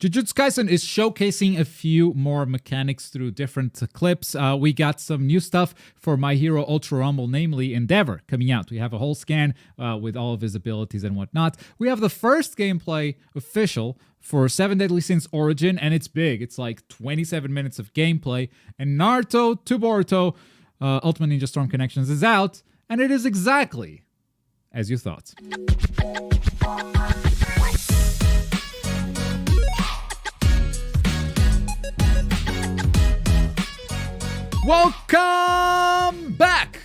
Jujutsu Kaisen is showcasing a few more mechanics through different clips. We got some new stuff for My Hero Ultra Rumble, namely Endeavor, coming out. We have a whole scan with all of his abilities and whatnot. We have the first gameplay official for 7 Deadly Sins Origin, and it's big. It's like 27 minutes of gameplay. And Naruto to Boruto, Ultimate Ninja Storm Connections is out, and it is exactly as you thought. Welcome back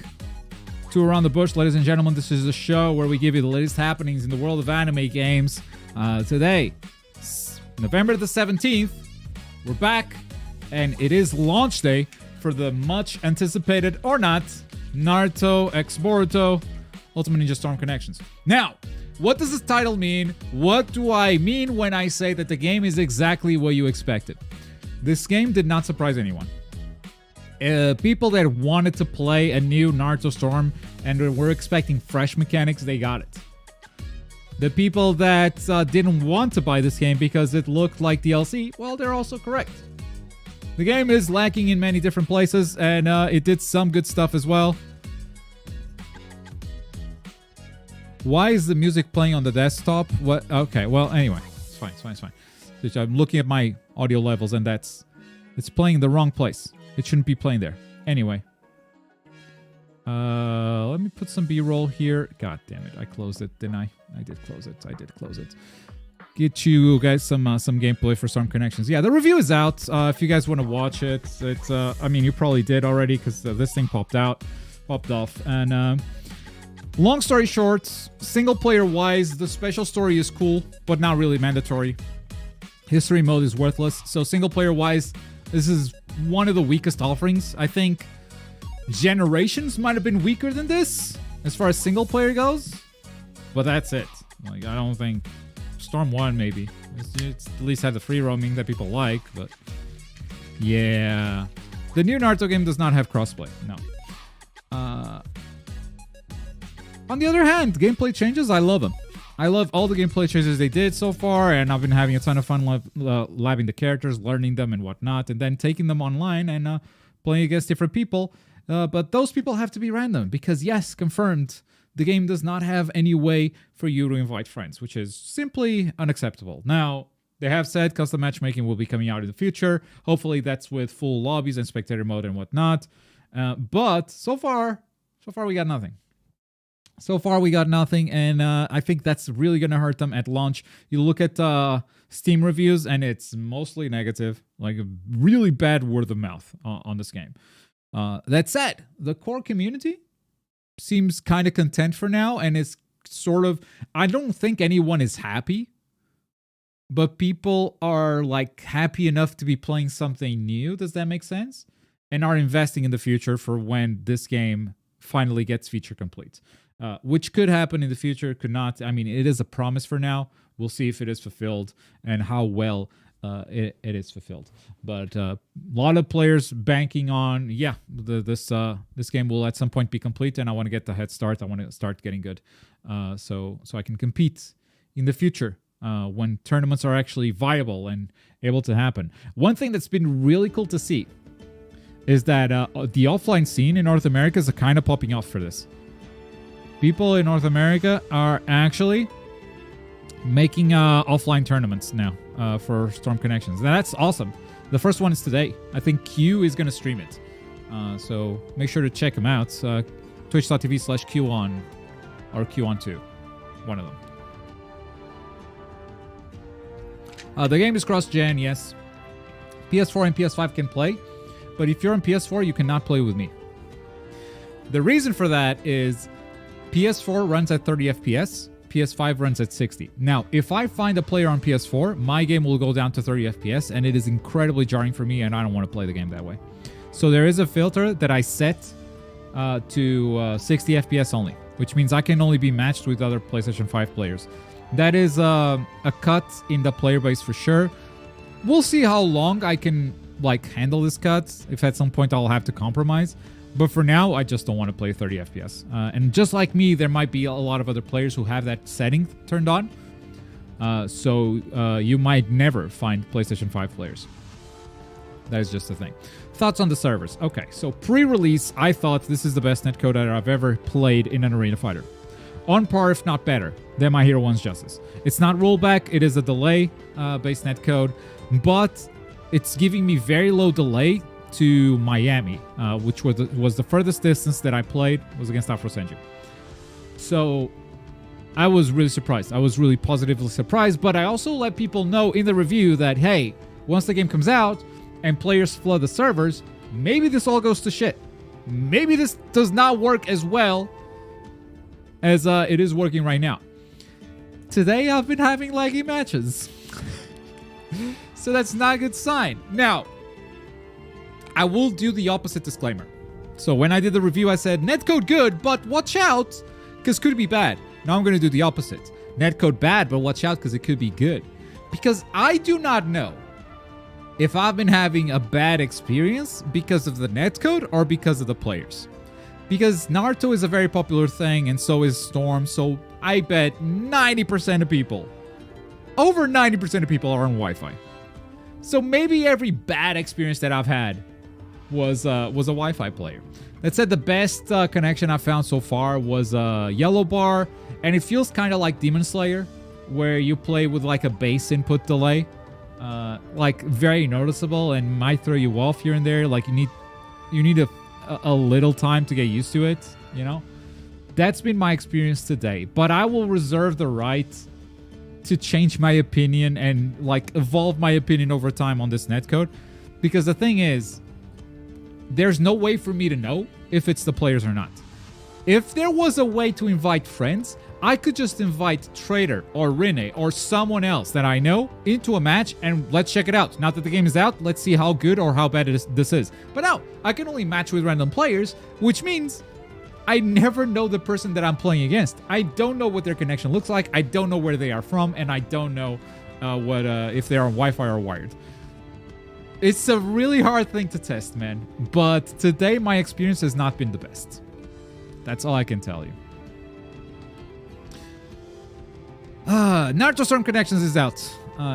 to Around the Bush, ladies and gentlemen. This is the show where we give you the latest happenings in the world of anime games. Today, November the 17th, we're back, and it is launch day for the much anticipated, or not, Naruto x Boruto Ultimate Ninja Storm Connections. Now, what does this title mean? What do I mean when I say that the game is exactly what you expected? This game did not surprise anyone. People that wanted to play a new Naruto Storm and were expecting fresh mechanics, they got it. The people that didn't want to buy this game because it looked like DLC, well, they're also correct. The game is lacking in many different places, and it did some good stuff as well. Why is the music playing on the desktop? What? Okay, well, anyway, it's fine. So I'm looking at my audio levels, and it's playing in the wrong place. It shouldn't be playing there. Anyway. Let me put some B-roll here. God damn it. I closed it, didn't I? I did close it. Get you guys some gameplay for Storm Connections. Yeah, the review is out. If you guys want to watch it, it's I mean, you probably did already because this thing popped off. And long story short, single player wise, the special story is cool, but not really mandatory. History mode is worthless. So single player wise, this is one of the weakest offerings. I think Generations might have been weaker than this as far as single player goes, but that's it. Like, I don't think Storm 1 maybe. It's at least had the free roaming that people like, but yeah. The new Naruto game does not have crossplay, no. On the other hand, gameplay changes, I love them. I love all the gameplay changes they did so far, and I've been having a ton of fun living the characters, learning them and whatnot, and then taking them online and playing against different people. But those people have to be random because, yes, confirmed, the game does not have any way for you to invite friends, which is simply unacceptable. Now, they have said custom matchmaking will be coming out in the future. Hopefully that's with full lobbies and spectator mode and whatnot. But so far we got nothing. And I think that's really going to hurt them at launch. You look at Steam reviews, and it's mostly negative, like a really bad word of mouth on this game. That said, the core community seems kind of content for now, and it's sort of, I don't think anyone is happy, but people are like happy enough to be playing something new. Does that make sense? And are investing in the future for when this game finally gets feature complete. Which could happen in the future, could not. I mean, it is a promise for now. We'll see if it is fulfilled and how well it is fulfilled. But a lot of players banking on, this game will at some point be complete, and I want to get the head start. I want to start getting good, so I can compete in the future when tournaments are actually viable and able to happen. One thing that's been really cool to see is that the offline scene in North America is kind of popping off for this. People in North America are actually making offline tournaments now for Storm Connections. Now, that's awesome. The first one is today. I think Q is going to stream it. So make sure to check him out. Twitch.tv/QON or QON2. One of them. The game is cross-gen, yes. PS4 and PS5 can play. But if you're on PS4, you cannot play with me. The reason for that is PS4 runs at 30 FPS, PS5 runs at 60. Now, if I find a player on PS4, my game will go down to 30 FPS, and it is incredibly jarring for me, and I don't want to play the game that way. So there is a filter that I set to 60 FPS only, which means I can only be matched with other PlayStation 5 players. That is a cut in the player base for sure. We'll see how long I can handle this cut, if at some point I'll have to compromise. But for now, I just don't want to play 30 FPS. And just like me, there might be a lot of other players who have that setting turned on. So you might never find PlayStation 5 players. That is just the thing. Thoughts on the servers. Okay, so pre-release, I thought this is the best netcode that I've ever played in an arena fighter. On par, if not better, than My Hero 1's Justice. It's not rollback, it is a delay-based netcode, but it's giving me very low delay to Miami, which was the furthest distance that I played, was against Afro Senju. So I was really surprised. I was really positively surprised, but I also let people know in the review that, hey, once the game comes out and players flood the servers, maybe this all goes to shit. Maybe this does not work as well as it is working right now. Today, I've been having laggy matches. So that's not a good sign. Now, I will do the opposite disclaimer. So when I did the review, I said, netcode good, but watch out, because could be bad. Now I'm going to do the opposite. Netcode bad, but watch out, because it could be good. Because I do not know if I've been having a bad experience because of the netcode or because of the players. Because Naruto is a very popular thing, and so is Storm, so I bet 90% of people, over 90% of people are on Wi-Fi. So maybe every bad experience that I've had was a Wi-Fi player. That said, the best connection I found so far was Yellow Bar, and it feels kind of like Demon Slayer, where you play with like a base input delay, like very noticeable and might throw you off here and there. Like you need a little time to get used to it, you know? That's been my experience today, but I will reserve the right to change my opinion and like evolve my opinion over time on this netcode, because the thing is, there's no way for me to know if it's the players or not. If there was a way to invite friends, I could just invite Trader or Rene or someone else that I know into a match and let's check it out. Now that the game is out, let's see how good or how bad this is. But now, I can only match with random players, which means I never know the person that I'm playing against. I don't know what their connection looks like, I don't know where they are from, and I don't know if they're on Wi-Fi or wired. It's a really hard thing to test, man. But today, my experience has not been the best. That's all I can tell you. Naruto Storm Connections is out.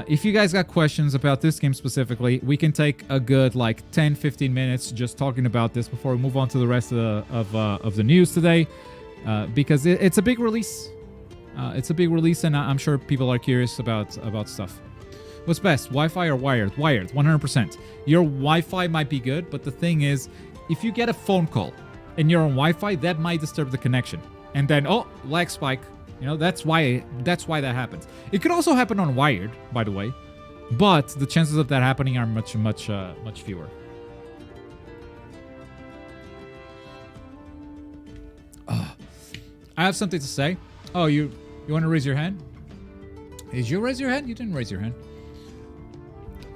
If you guys got questions about this game specifically, we can take a good like 10-15 minutes just talking about this before we move on to the rest of the news today, because it's a big release. It's a big release, and I'm sure people are curious about stuff. What's best, Wi-Fi or wired? Wired, 100%. Your Wi-Fi might be good, but the thing is, if you get a phone call and you're on Wi-Fi, that might disturb the connection, and then lag spike. You know, that's why that happens. It could also happen on wired, by the way, but the chances of that happening are much fewer. I have something to say. Oh, you want to raise your hand? Did you raise your hand? You didn't raise your hand.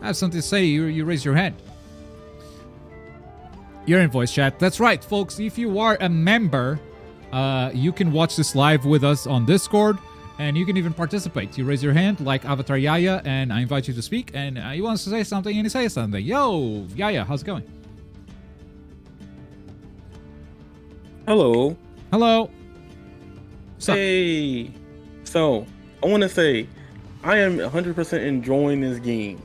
I have something to say. You raised your hand. You're in voice chat. That's right, folks. If you are a member, you can watch this live with us on Discord, and you can even participate. You raise your hand like Avatar Yaya, and I invite you to speak, and you want to say something, and you say something. Yo, Yaya, how's it going? Hello. Hello. Hey. So, I want to say, I am 100% enjoying this game.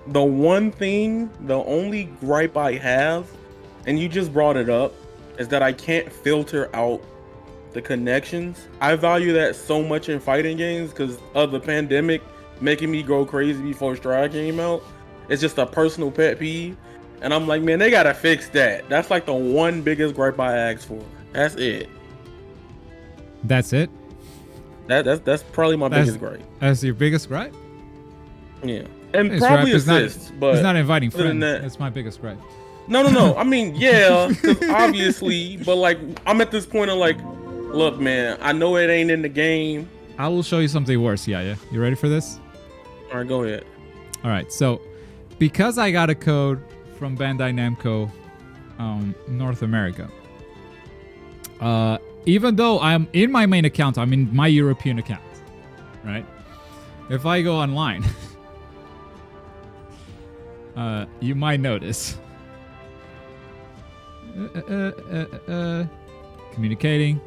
The one thing, the only gripe I have, and you just brought it up, is that I can't filter out the connections. I value that so much in fighting games because of the pandemic making me go crazy before Stride came out. It's just a personal pet peeve. And I'm like, man, they gotta fix that. That's like the one biggest gripe I asked for. That's it. That's it? That's probably my biggest gripe. That's your biggest gripe? Yeah. And probably assists, but it's not inviting friends. That's my biggest gripe. No. I mean, yeah, because obviously, but like, I'm at this point of like, look, man, I know it ain't in the game. I will show you something worse, Yaya. You ready for this? All right, go ahead. All right, so because I got a code from Bandai Namco North America, even though I'm in my main account, I'm in my European account, right? If I go online, you might notice. Communicating.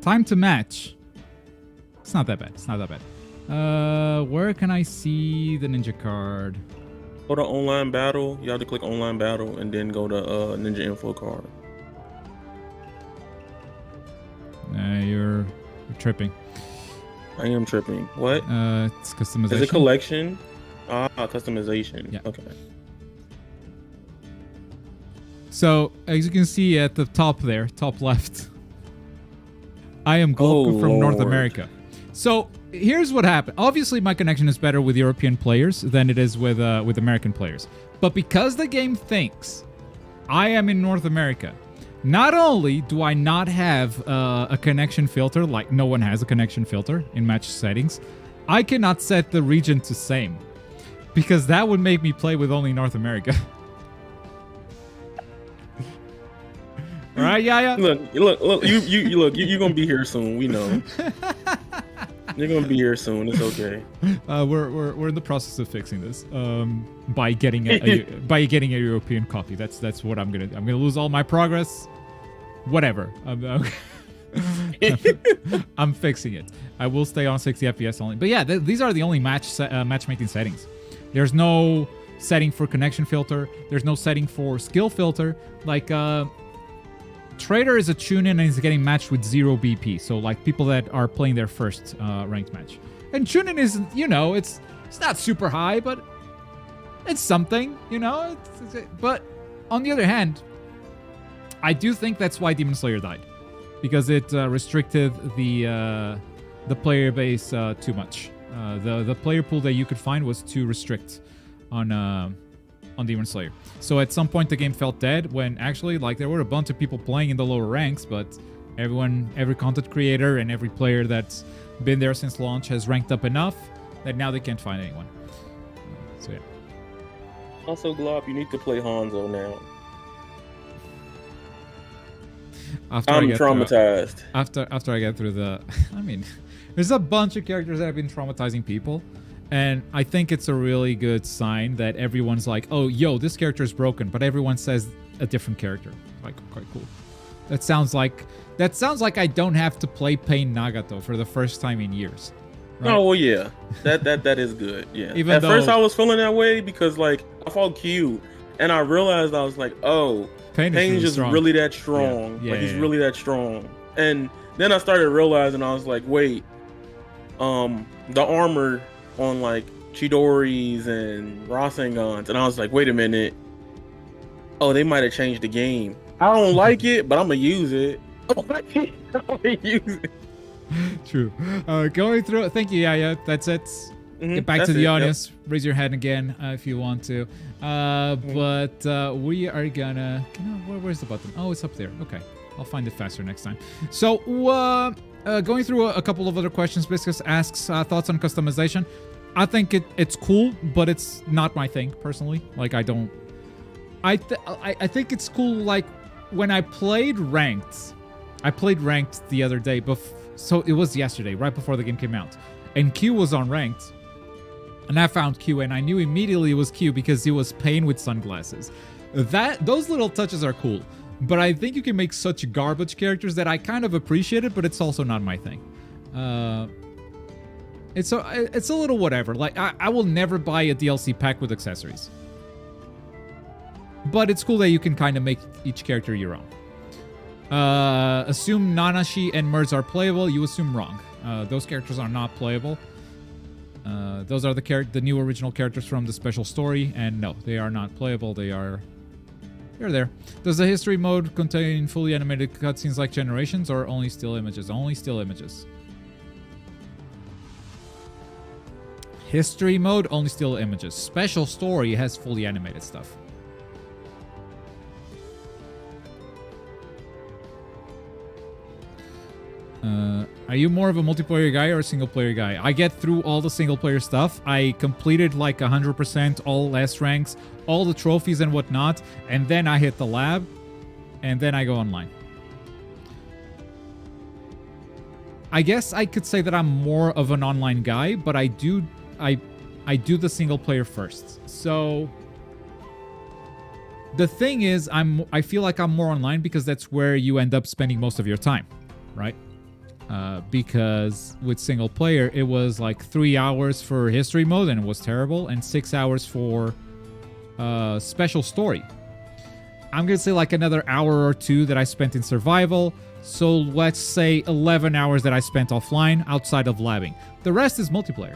Time to match. It's not that bad. It's not that bad. Where can I see the ninja card? Go to online battle. You have to click online battle and then go to ninja info card. You're tripping. I am tripping. What? It's customization. Is it collection? Customization. Yeah. Okay. So, as you can see at the top there, top left, I am Goku from North Lord. America. So, here's what happened. Obviously, my connection is better with European players than it is with American players. But because the game thinks I am in North America, not only do I not have a connection filter, like no one has a connection filter in match settings, I cannot set the region to same. Because that would make me play with only North America. All right, yeah. Look. You're gonna be here soon. We know. You're gonna be here soon. It's okay. We're in the process of fixing this. By getting a European copy. That's what I'm gonna lose all my progress. Whatever. I'm fixing it. I will stay on 60 FPS only. But yeah, these are the only matchmaking settings. There's no setting for connection filter. There's no setting for skill filter. Like Trader is a tune-in and is getting matched with 0 BP. So like people that are playing their first ranked match. And tune-in is, it's not super high, but it's something, But on the other hand, I do think that's why Demon Slayer died. Because it restricted the player base too much. The player pool that you could find was too restrict on Demon Slayer. So at some point the game felt dead when actually like there were a bunch of people playing in the lower ranks, but every content creator and every player that's been there since launch has ranked up enough that now they can't find anyone. So yeah. Also, Glob, you need to play Hanzo now. I'm traumatized. After I get through there's a bunch of characters that have been traumatizing people. And I think it's a really good sign that everyone's like, oh, yo, this character is broken, but everyone says a different character. Like, quite cool. That sounds like I don't have to play Pain Nagato for the first time in years. Right? Oh well, yeah, that is good. Yeah. At first I was feeling that way because like I fought Q, and I realized I was like, oh, Pain's just really that strong. Yeah. He's really that strong. And then I started realizing I was like, wait, the armor on like Chidori's and Rasengans, and I was like, wait a minute, oh, they might have changed the game. I don't like it, but I'm gonna use it. True. Going through it. Thank you. Yeah. That's it. Get back to the audience. Yep. Raise your hand again if you want to. But we are gonna. Where's the button? Oh, it's up there. Okay, I'll find it faster next time. So going through a couple of other questions. Biscus asks thoughts on customization. I think it's cool, but it's not my thing personally. Like I think it's cool. Like when I played ranked the other day. So it was yesterday, right before the game came out, and Q was on ranked. And I found Q, and I knew immediately it was Q because he was Pain with sunglasses. Those little touches are cool, but I think you can make such garbage characters that I kind of appreciate it, but it's also not my thing. It's a little whatever. Like I will never buy a DLC pack with accessories, but it's cool that you can kind of make each character your own. Assume Nanashi and Merz are playable. You assume wrong. Those characters are not playable. Those are the new original characters from the special story, and no, they are not playable. They're there. Does the history mode contain fully animated cutscenes like Generations, or only still images? Only still images. History mode, only still images. Special story has fully animated stuff. Are you more of a multiplayer guy or a single player guy? I get through all the single player stuff. I completed like 100% all S ranks, all the trophies and whatnot, and then I hit the lab, and then I go online. I guess I could say that I'm more of an online guy, but I do the single player first. So the thing is, I feel like I'm more online because that's where you end up spending most of your time, right? because with single player, it was like 3 hours for history mode and it was terrible, and 6 hours for special story. I'm gonna say like another hour or 2 that I spent in survival. So let's say 11 hours that I spent offline outside of labbing. The rest is multiplayer.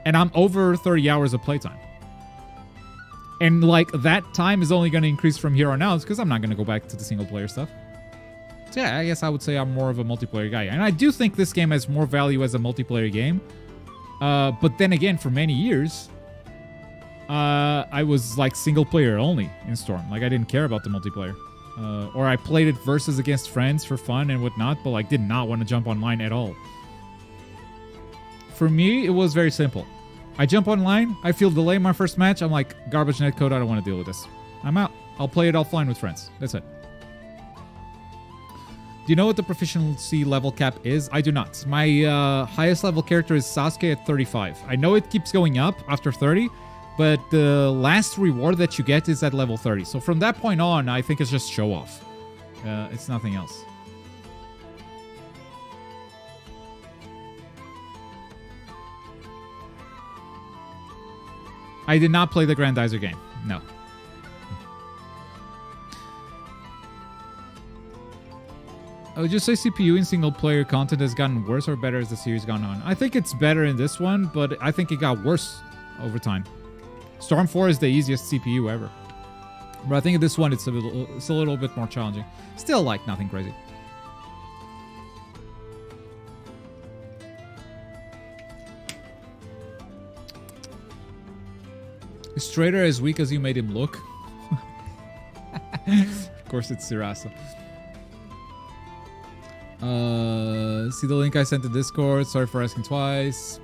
And I'm over 30 hours of playtime. And like that time is only going to increase from here on out because I'm not going to go back to the single player stuff. So yeah, I guess I would say I'm more of a multiplayer guy. And I do think this game has more value as a multiplayer game. But then again, for many years, I was like single player only in Storm. Like I didn't care about the multiplayer. Or I played it versus against friends for fun and whatnot, but like did not want to jump online at all. For me, it was very simple. I jump online, I feel delay in my first match, I'm like, garbage netcode, I don't want to deal with this. I'm out. I'll play it offline with friends. That's it. Do you know what the proficiency level cap is? I do not. My highest level character is Sasuke at 35. I know it keeps going up after 30, but the last reward that you get is at level 30. So from that point on, I think it's just show off. It's nothing else. I did not play the Grandizer game. No. I would just say CPU in single-player content has gotten worse or better as the series gone on. I think it's better in this one, but I think it got worse over time. Storm 4 is the easiest CPU ever. But I think in this one, it's a little bit more challenging. Still, like, nothing crazy. Is Trader as weak as you made him look? Of course, it's Sirasa. See the link I sent to Discord? Sorry for asking twice.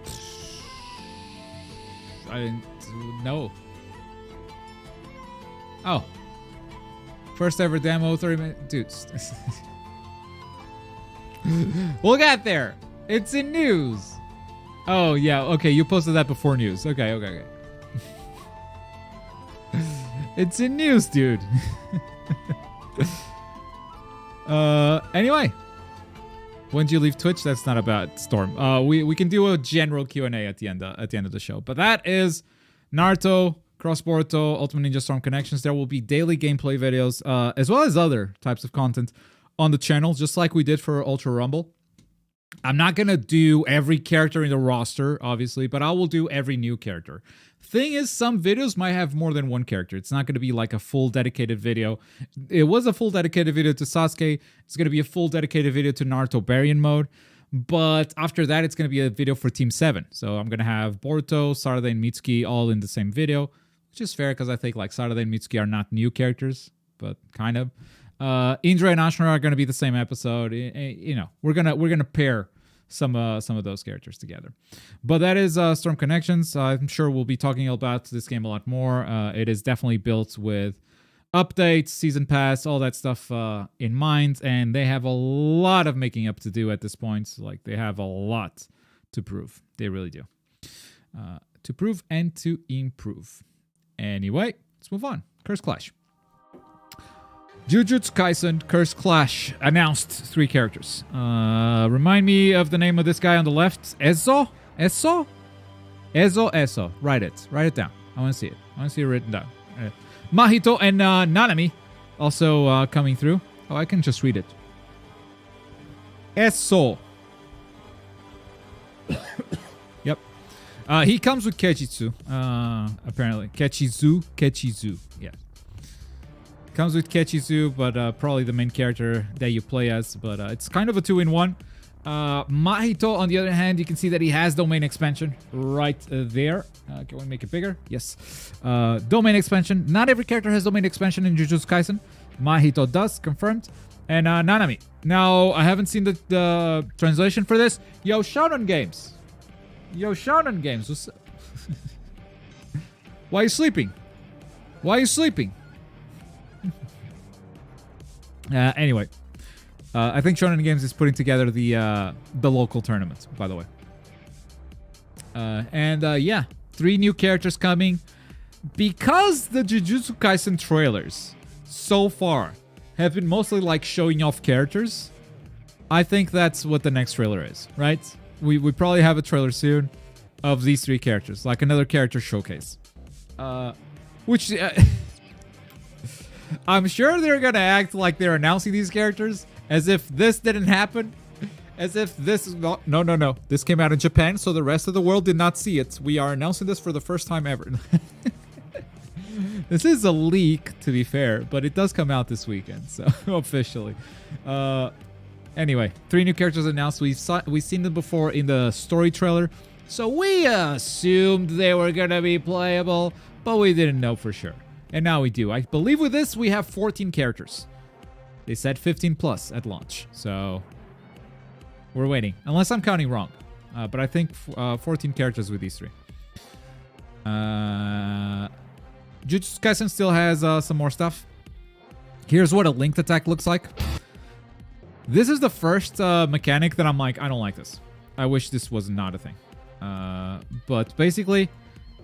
I didn't know. Oh. First ever demo, 30 minutes. Dude. We'll get there. It's in news. Oh, yeah. Okay, you posted that before news. Okay. It's in news, dude. Anyway. When did you leave Twitch? That's not about Storm. We can do a general Q&A at the end of the show. But that is Naruto, Cross Boruto, Ultimate Ninja Storm Connections. There will be daily gameplay videos, as well as other types of content on the channel, just like we did for Ultra Rumble. I'm not going to do every character in the roster, obviously, but I will do every new character. Thing is, some videos might have more than one character. It's not going to be like a full dedicated video. It was a full dedicated video to Sasuke. It's going to be a full dedicated video to Naruto Baryon mode. But after that, it's going to be a video for Team 7. So I'm going to have Boruto, Sarada, and Mitsuki all in the same video, which is fair because I think like Sarada and Mitsuki are not new characters, but kind of. Indra and Ashura are going to be the same episode. You know, we're gonna pair some of those characters together. But that is Storm Connections. I'm sure we'll be talking about this game a lot more. It is definitely built with updates, season pass, all that stuff in mind, and they have a lot of making up to do at this point. Like they have a lot to prove. They really do. To prove and to improve. Anyway, let's move on. Curse Clash. Jujutsu Kaisen Curse Clash announced 3 characters. Remind me of the name of this guy on the left. Ezo? Write it down. I want to see it. I want to see it written down. Mahito and Nanami also coming through. Oh, I can just read it. Ezo. Yep. He comes with Kechitsu, apparently. Kechizu. Yeah. Comes with Kechizu, but probably the main character that you play as. But it's kind of a 2-in-1. Mahito, on the other hand, you can see that he has domain expansion right there. Can we make it bigger? Yes. Domain expansion. Not every character has domain expansion in Jujutsu Kaisen. Mahito does, confirmed. And Nanami. Now, I haven't seen the translation for this. Yo, Shonen Games. What's Why are you sleeping? Anyway, I think Shonen Games is putting together the local tournament, by the way. Yeah, 3 new characters coming. Because the Jujutsu Kaisen trailers so far have been mostly like showing off characters, I think that's what the next trailer is, right? We probably have a trailer soon of these 3 characters, like another character showcase. Which I'm sure they're gonna act like they're announcing these characters as if this didn't happen. As if this is not... No. This came out in Japan, so the rest of the world did not see it. We are announcing this for the first time ever. This is a leak, to be fair, but it does come out this weekend, so officially. Anyway, 3 new characters announced. We've seen them before in the story trailer, so we assumed they were gonna be playable, but we didn't know for sure. And now we do. I believe with this, we have 14 characters. They said 15 plus at launch, so... we're waiting, unless I'm counting wrong. But I think 14 characters with these 3. Jujutsu Kaisen still has some more stuff. Here's what a linked attack looks like. This is the first mechanic that I'm like, I don't like this. I wish this was not a thing. But basically,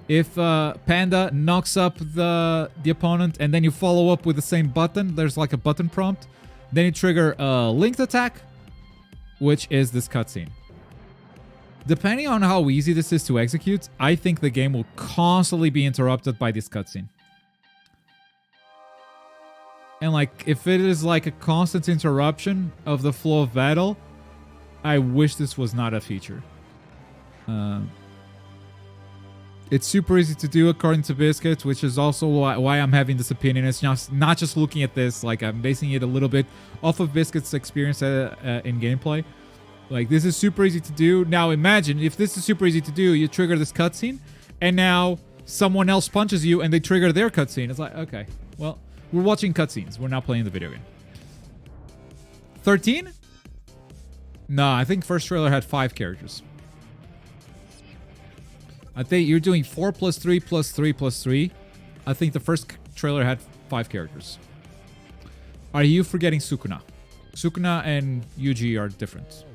if Panda knocks up the opponent and then you follow up with the same button, there's like a button prompt, then you trigger a linked attack, which is this cutscene. Depending on how easy this is to execute, I think the game will constantly be interrupted by this cutscene. And like, if it is like a constant interruption of the flow of battle, I wish this was not a feature. It's super easy to do according to Biscuit, which is also why I'm having this opinion. It's not just looking at this, like I'm basing it a little bit off of Biscuit's experience in gameplay. Like, this is super easy to do. Now imagine if this is super easy to do, you trigger this cutscene, and now someone else punches you and they trigger their cutscene. It's like, okay, well, we're watching cutscenes. We're not playing the video game. 13? No, I think first trailer had 5 characters. I think you're doing 4 plus 3 plus 3 plus 3. I think the first trailer had 5 characters. Are you forgetting Sukuna? Sukuna and Yuji are different.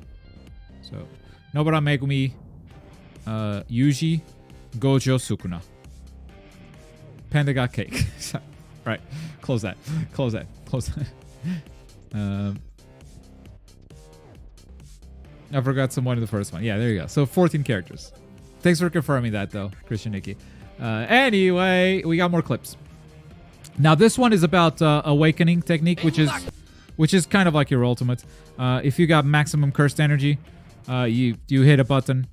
So, Nobara Megumi, Yuji, Gojo, Sukuna. Panda got cake. Right. Close that. Close that. Close that. I forgot someone in the first one. Yeah, there you go. So 14 characters. Thanks for confirming that, though, Christian Nikki. Anyway, we got more clips. Now, this one is about awakening technique, which is kind of like your ultimate. If you got maximum cursed energy, you hit a button,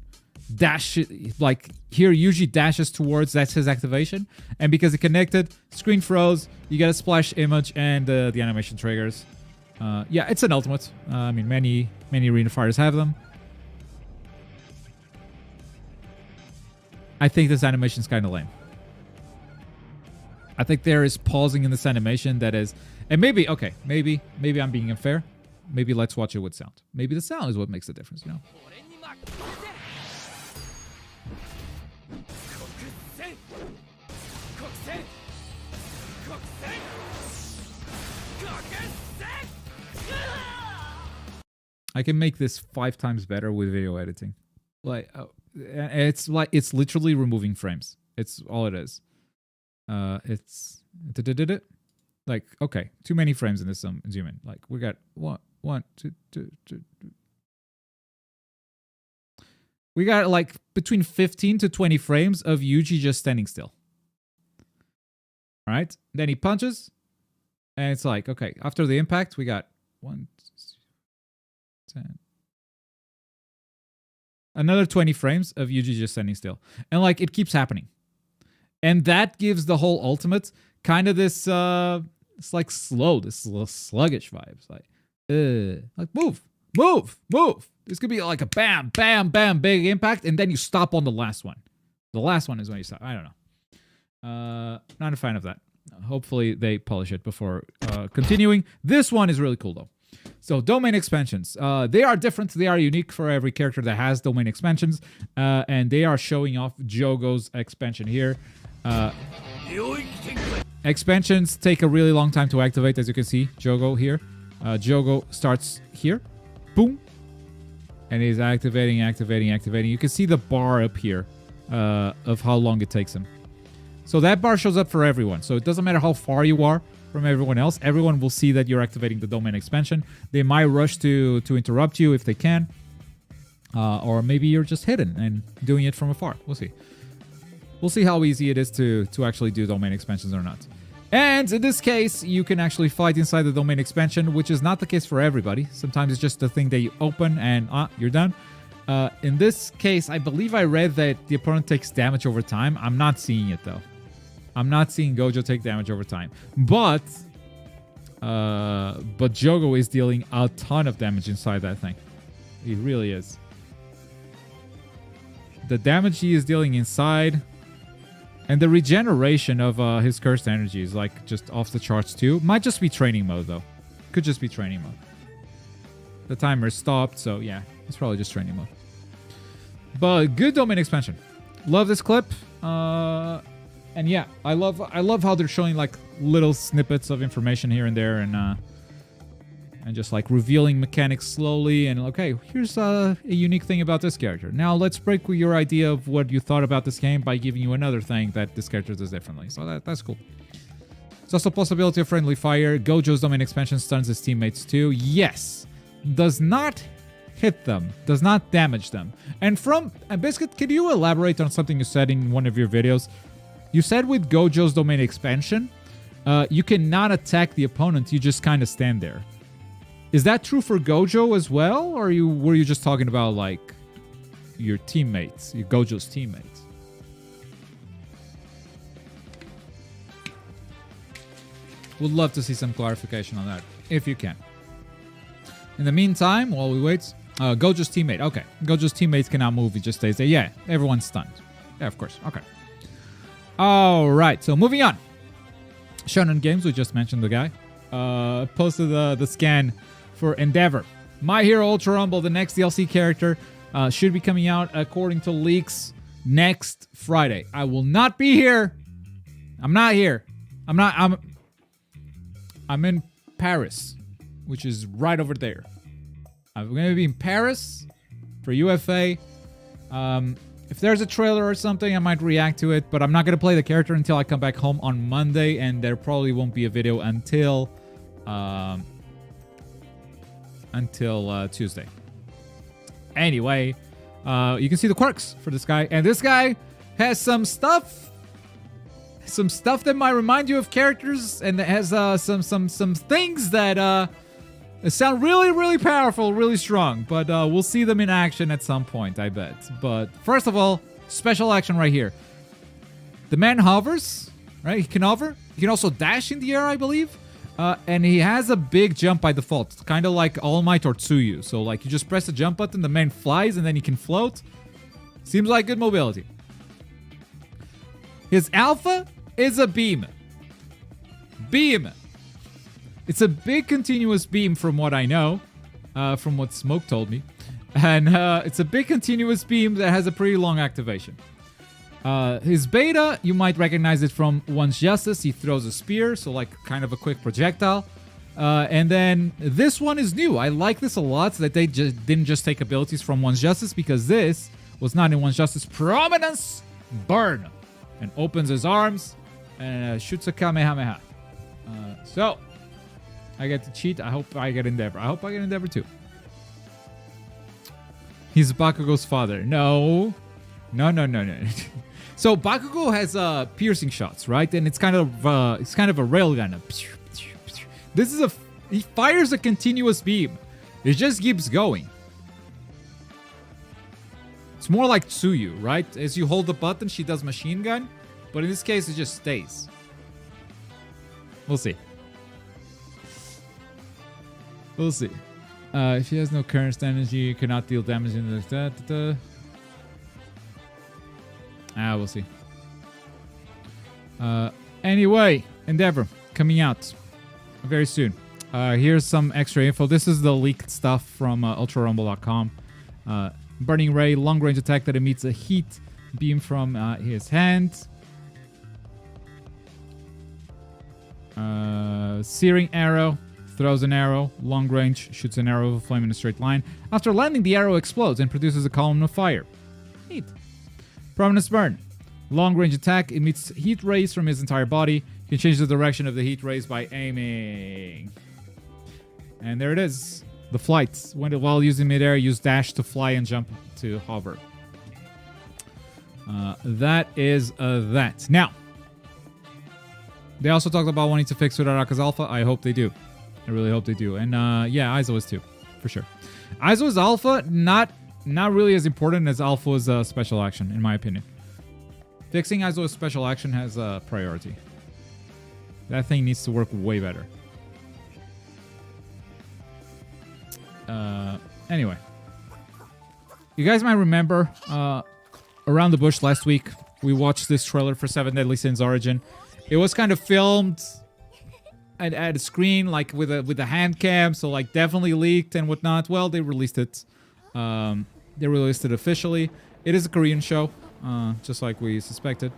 dash it, like here Yuji dashes towards, that's his activation, and because it connected, screen froze, you get a splash image, and the animation triggers. Yeah, it's an ultimate. I mean, many arena fighters have them. I think this animation is kind of lame. I think there is pausing in this animation that is, and maybe, okay, maybe I'm being unfair. Maybe let's watch it with sound. Maybe the sound is what makes the difference, you know? I can make this 5 times better with video editing. Like, it's literally removing frames. It's all it is. It's like, okay, too many frames in this zoom in. Like, we got one, two. We got like between 15 to 20 frames of Yuji just standing still. All right, then he punches, and it's like, okay, after the impact, we got 1, 10. Another 20 frames of Yuji just standing still. And like, it keeps happening. And that gives the whole ultimate kind of this, it's like slow, this little sluggish vibes. Like move. This could be like a bam, bam, bam, big impact. And then you stop on the last one. The last one is when you stop. I don't know. Not a fan of that. Hopefully they polish it before continuing. This one is really cool though. So domain expansions, they are different. They are unique for every character that has domain expansions, and they are showing off Jogo's expansion here. Expansions take a really long time to activate, as you can see. Jogo here. Jogo starts here, boom, and he's activating. You can see the bar up here of how long it takes him. So that bar shows up for everyone. So it doesn't matter how far you are. from everyone else. Everyone will see that you're activating the domain expansion. They might rush to interrupt you if they can. Or maybe you're just hidden and doing it from afar. We'll see. We'll see how easy it is to actually do domain expansions or not. And in this case, you can actually fight inside the domain expansion, which is not the case for everybody. Sometimes it's just the thing that you open and you're done. In this case, I believe I read that the opponent takes damage over time. I'm not seeing it, though. I'm not seeing Gojo take damage over time. But Jogo is dealing a ton of damage inside that thing. He really is. The damage he is dealing inside... And the regeneration of his cursed energy is like just off the charts too. Might just be training mode though. Could just be training mode. The timer stopped, so yeah, it's probably just training mode. But good domain expansion. Love this clip. And yeah, I love how they're showing like little snippets of information here and there, and just like revealing mechanics slowly. And okay, here's a unique thing about this character. Now let's break your idea of what you thought about this game by giving you another thing that this character does differently. So that's cool. There's also possibility of friendly fire. Gojo's domain expansion stuns his teammates too. Yes. Does not hit them. Does not damage them. And Biscuit, can you elaborate on something you said in one of your videos? You said with Gojo's domain expansion, you cannot attack the opponent. You just kind of stand there. Is that true for Gojo as well, or were you just talking about like your teammates, your Gojo's teammates? Would love to see some clarification on that, if you can. In the meantime, while we wait, Gojo's teammate. Okay, Gojo's teammates cannot move. He just stays there. Yeah, everyone's stunned. Yeah, of course. Okay. All right. So moving on. Shonen Games. We just mentioned the guy. Posted the scan for Endeavor. My Hero Ultra Rumble, the next DLC character, should be coming out according to leaks next Friday. I will not be here. I'm not here. I'm in Paris, which is right over there. I'm going to be in Paris for UFA. If there's a trailer or something, I might react to it, but I'm not going to play the character until I come back home on Monday, and there probably won't be a video until Tuesday. Anyway, you can see the quirks for this guy, and this guy has some stuff that might remind you of characters, and it has some things that sound really, really powerful, really strong, but we'll see them in action at some point, I bet. But first of all, special action right here. The man hovers, right? He can hover. He can also dash in the air, I believe. And he has a big jump by default. It's kind of like All Might or Tsuyu. So like you just press the jump button, the man flies, and then he can float. Seems like good mobility. His alpha is a beam. Beam. It's a big continuous beam from what I know. From what Smoke told me. And it's a big continuous beam that has a pretty long activation. His beta, you might recognize it from One's Justice. He throws a spear, so like kind of a quick projectile. And then this one is new. I like this a lot, that they didn't just take abilities from One's Justice, because this was not in One's Justice. Prominence Burn. And opens his arms and shoots a Kamehameha. So, I get to cheat. I hope I get Endeavor. I hope I get Endeavor too. He's Bakugo's father. No. So Bakugo has piercing shots, right? And it's kind of a railgun. He fires a continuous beam. It just keeps going. It's more like Tsuyu, right? As you hold the button, she does machine gun, but in this case, it just stays. We'll see. We'll see. If she has no current energy, you cannot deal damage in the... we'll see. Anyway, Endeavor coming out very soon. Here's some extra info. This is the leaked stuff from ultrarumble.com. Burning Ray, long-range attack that emits a heat beam from his hand. Searing Arrow, throws an arrow, long range, shoots an arrow of flame in a straight line. After landing, the arrow explodes and produces a column of fire. Neat. Prominence Burn. Long range attack emits heat rays from his entire body. You can change the direction of the heat rays by aiming. And there it is. The flights. While using midair, use dash to fly and jump to hover. That is that. Now, they also talked about wanting to fix Uraraka's Alpha. I hope they do. I really hope they do. And yeah, Aizo is too, for sure. Aizo's Alpha, not really as important as Alpha's special action, in my opinion. Fixing Aizo's special action has a priority. That thing needs to work way better. Anyway. You guys might remember, around the bush last week, we watched this trailer for 7 Deadly Sins Origin. It was kind of filmed at a screen, like with a hand cam, so like definitely leaked and whatnot. Well, they released it. They released it officially. It is a Korean show, just like we suspected.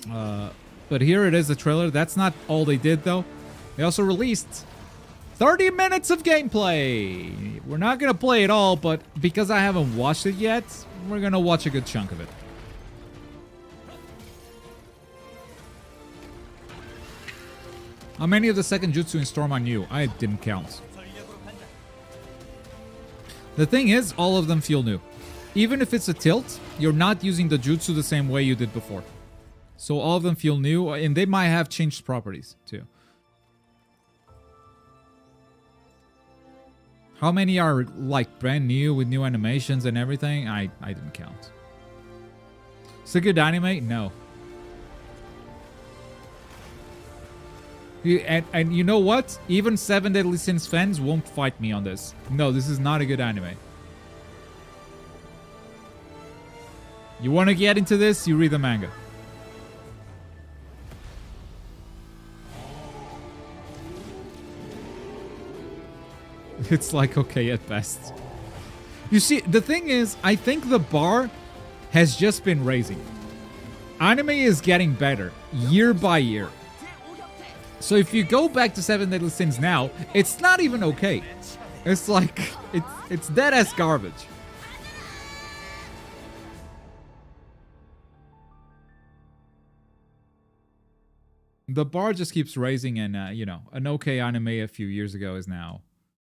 But here it is, the trailer. That's not all they did, though. They also released 30 minutes of gameplay. We're not gonna play it all, but because I haven't watched it yet, we're gonna watch a good chunk of it. How many of the second jutsu in Storm are new? I didn't count. The thing is, all of them feel new. Even if it's a tilt, you're not using the jutsu the same way you did before. So all of them feel new, and they might have changed properties, too. How many are, like, brand new with new animations and everything? I didn't count. Is it a good anime? No. And you know what? Even 7 Deadly Sins fans won't fight me on this. No, this is not a good anime. You want to get into this? You read the manga. It's like okay at best. You see, the thing is, I think the bar has just been raising. Anime is getting better year by year. So if you go back to 7 Deadly Sins now, it's not even okay. It's like, it's dead-ass garbage. The bar just keeps raising and, you know, an okay anime a few years ago is now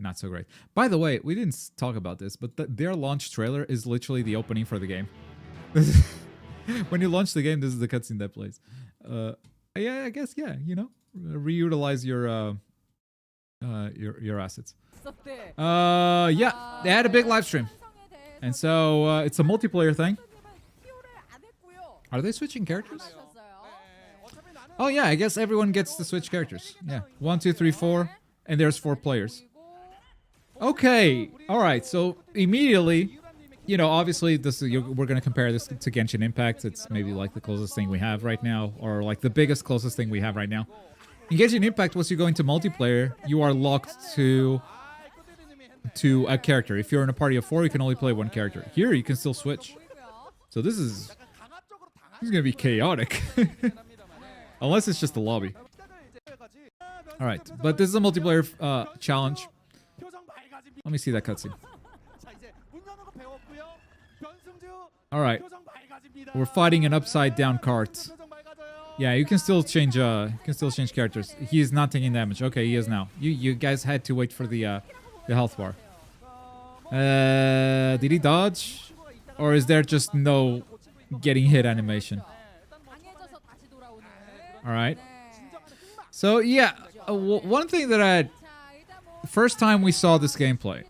not so great. By the way, we didn't talk about this, but their launch trailer is literally the opening for the game. When you launch the game, this is the cutscene that plays. Yeah, I guess, yeah, you know. Reutilize your assets. Yeah, they had a big live stream, and so it's a multiplayer thing. Are they switching characters? Oh yeah, I guess everyone gets to switch characters. Yeah, 1, 2, 3, 4, and there's 4 players. Okay, all right. So immediately, you know, obviously we're gonna compare this to Genshin Impact. It's maybe like the closest thing we have right now, or like the biggest closest thing we have right now. In Genshin Impact, once you go into multiplayer, you are locked to a character. If you're in a party of 4, you can only play 1 character. Here, you can still switch. So this is gonna be chaotic, unless it's just a lobby. All right, but this is a multiplayer challenge. Let me see that cutscene. All right, we're fighting an upside-down cart. Yeah, you can still change. Characters. He is not taking damage. Okay, he is now. You guys had to wait for the health bar. Did he dodge, or is there just no getting hit animation? All right. So yeah, one thing that first time we saw this gameplay,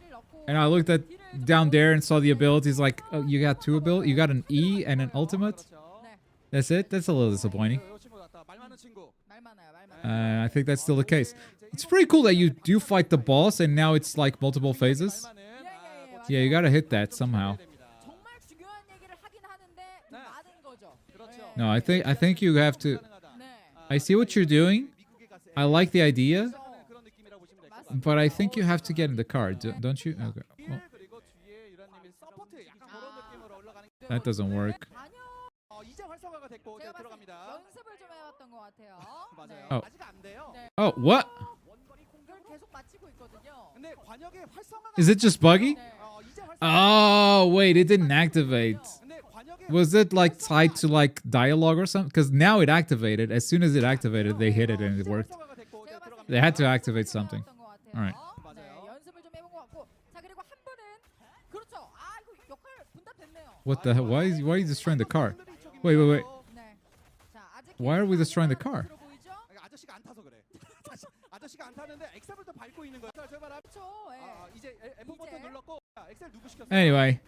and I looked at down there and saw the abilities. Like, oh, you got 2 abilities. You got an E and an ultimate. That's it. That's a little disappointing. I think that's still the case. It's pretty cool that you do fight the boss and now it's like multiple phases. Yeah, you gotta hit that somehow. No, I think you have to. I see what you're doing. I like the idea, but I think you have to get in the car, don't you? Okay. Well, that doesn't work. Oh. Oh, what? Is it just buggy? Oh, wait, it didn't activate. Was it like tied to like dialogue or something? Because now it activated. As soon as it activated, they hit it and it worked. They had to activate something. All right. What the hell? Why are you destroying the car? Wait. Why are we destroying the car? Anyway.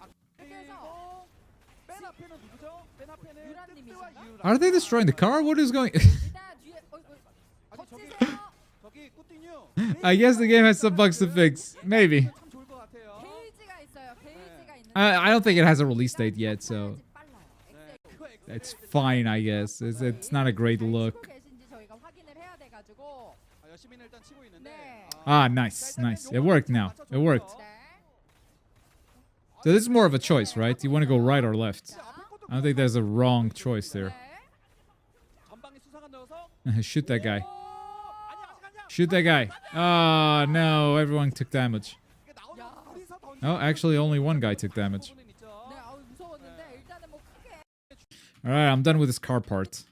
Are they destroying the car? What is going... I guess the game has some bugs to fix. Maybe. I don't think it has a release date yet, so... It's fine, I guess. It's not a great look. Ah, nice. It worked now. It worked. So this is more of a choice, right? You want to go right or left. I don't think there's a wrong choice there. Shoot that guy. Shoot that guy. Oh, no. Everyone took damage. Oh, actually, only one guy took damage. Alright, I'm done with this car part.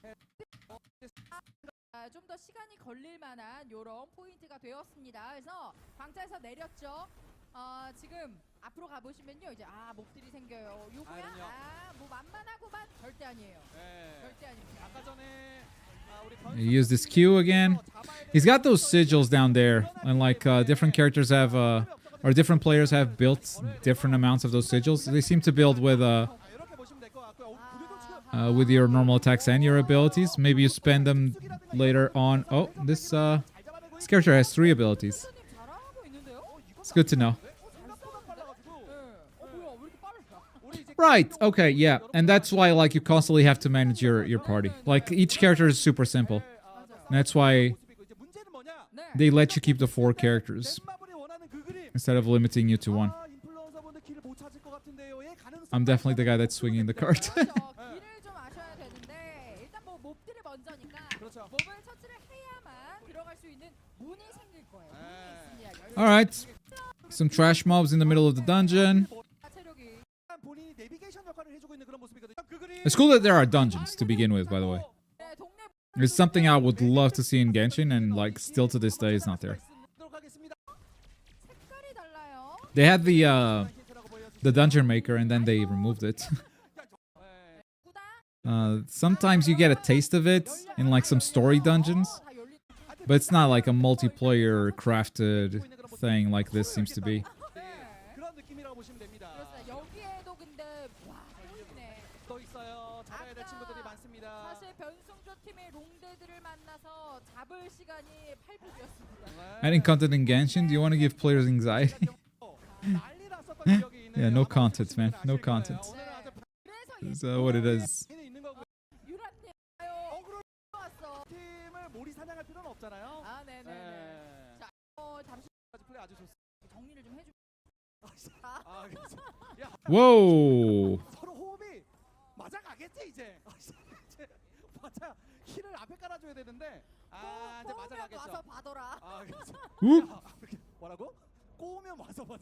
Use this Q again. He's got those sigils down there, and like different characters have, or different players have built different amounts of those sigils. They seem to build with your normal attacks and your abilities. Maybe you spend them later on. Oh, this character has 3 abilities. It's good to know. Right, okay, yeah. And that's why like you constantly have to manage your party. Like each character is super simple. And that's why they let you keep the 4 characters instead of limiting you to 1. I'm definitely the guy that's swinging the cart. Alright. Some trash mobs in the middle of the dungeon. It's cool that there are dungeons to begin with, by the way. It's something I would love to see in Genshin, and like still to this day is not there. They had the dungeon maker and then they removed it. Sometimes you get a taste of it in like some story dungeons, but it's not like a multiplayer crafted thing like this seems to be. Adding content in Genshin? Do you want to give players anxiety? Yeah, no content, man. No content. That's what it is. Whoa!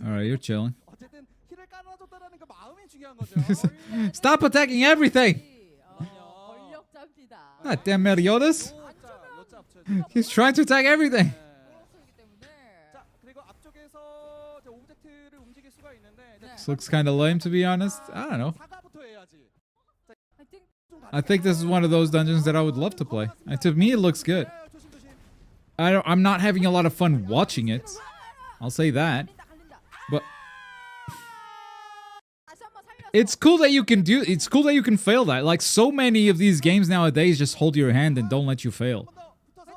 Alright, you're chilling. Stop attacking everything! God damn Meliodas! He's trying to attack everything! This looks kind of lame, to be honest. I don't know. I think this is one of those dungeons that I would love to play. And to me, it looks good. I'm not having a lot of fun watching it. I'll say that. But it's cool that you can do. It's cool that you can fail that. Like so many of these games nowadays, just hold your hand and don't let you fail.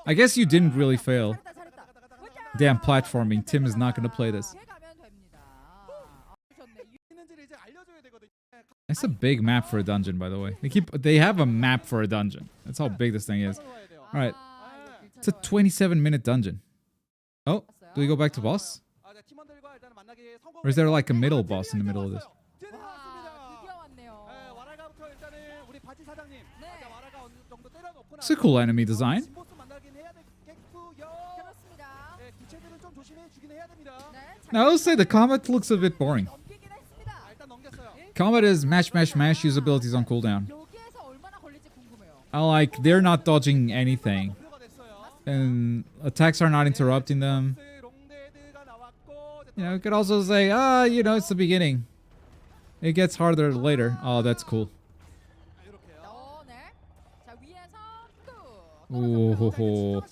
I guess you didn't really fail. Damn platforming. Tim is not going to play this. It's a big map for a dungeon, by the way. They have a map for a dungeon. That's how big this thing is. All right. It's a 27-minute dungeon. Oh, do we go back to boss? Or is there like a middle boss in the middle of this? It's a cool enemy design. Now, I'll say the combat looks a bit boring. Combat is mash, mash, mash. Use abilities on cooldown. I like they're not dodging anything, and attacks are not interrupting them. You know, you could also say, you know, it's the beginning. It gets harder later. Oh, that's cool. Ooh.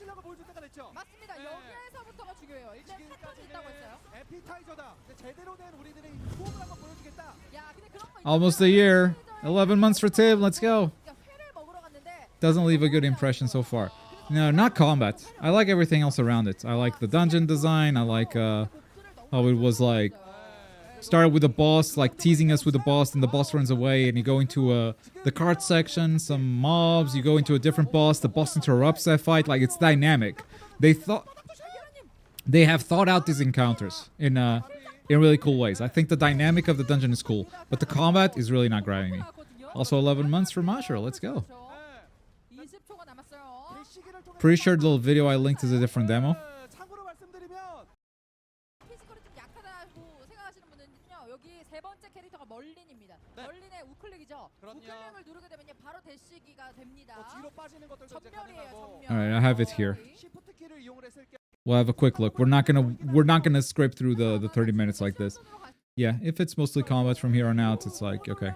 Almost a year. 11 months for Tim. Let's go. Doesn't leave a good impression so far. No, not combat. I like everything else around it. I like the dungeon design. I like how it was like started with the boss, like teasing us with the boss, and the boss runs away, and you go into the cart section, some mobs, you go into a different boss, the boss interrupts that fight. Like, it's dynamic. They have thought out these encounters in really cool ways. I think the dynamic of the dungeon is cool, but the combat is really not grabbing me. Also 11 months for Masher. Let's go. Pretty sure the little video I linked is a different demo. Alright, I have it here. We'll have a quick look. We're not gonna scrape through the 30 minutes like this. Yeah, if it's mostly combat from here on out, it's like, okay.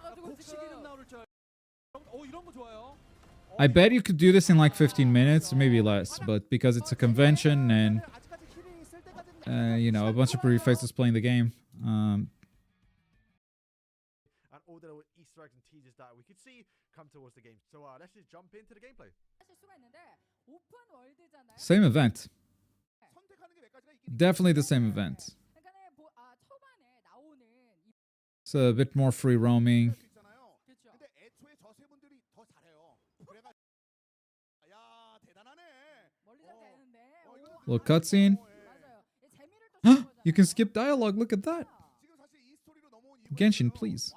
I bet you could do this in like 15 minutes, maybe less, but because it's a convention and you know, a bunch of pretty faces playing the game. And all the little Easter eggs and teasers that we could see come towards the game. So let's just jump into the gameplay. Same event. Definitely the same event. It's a bit more free roaming. Little cutscene. You can skip dialogue. Look at that. Genshin, please.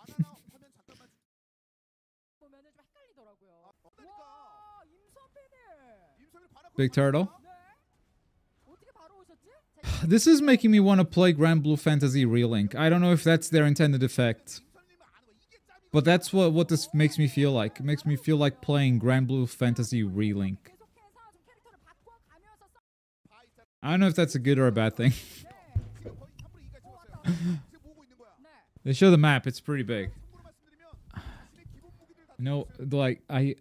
Big turtle. This is making me want to play Grand Blue Fantasy Relink. I don't know if that's their intended effect, but that's what this makes me feel like. It makes me feel like playing Grand Blue Fantasy Relink. I don't know if that's a good or a bad thing. They show the map. It's pretty big. No, like I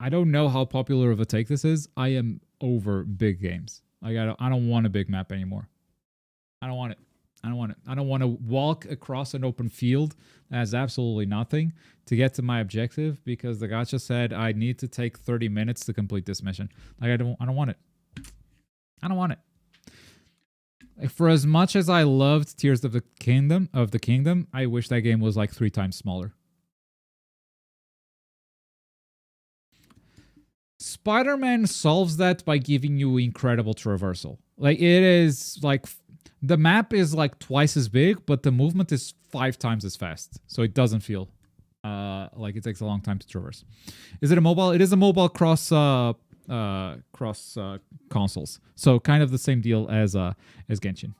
don't know how popular of a take this is. I am over big games. Like I don't want a big map anymore. I don't want it. I don't want to walk across an open field that has absolutely nothing to get to my objective because the gacha said I need to take 30 minutes to complete this mission. Like I don't want it. I don't want it. Like, for as much as I loved Tears of the Kingdom, I wish that game was like 3 times smaller. Spider-Man solves that by giving you incredible traversal. Like, it is like the map is like twice as big, but the movement is 5 times as fast. So it doesn't feel like it takes a long time to traverse. Is it a mobile? It is a mobile cross consoles. So kind of the same deal as Genshin.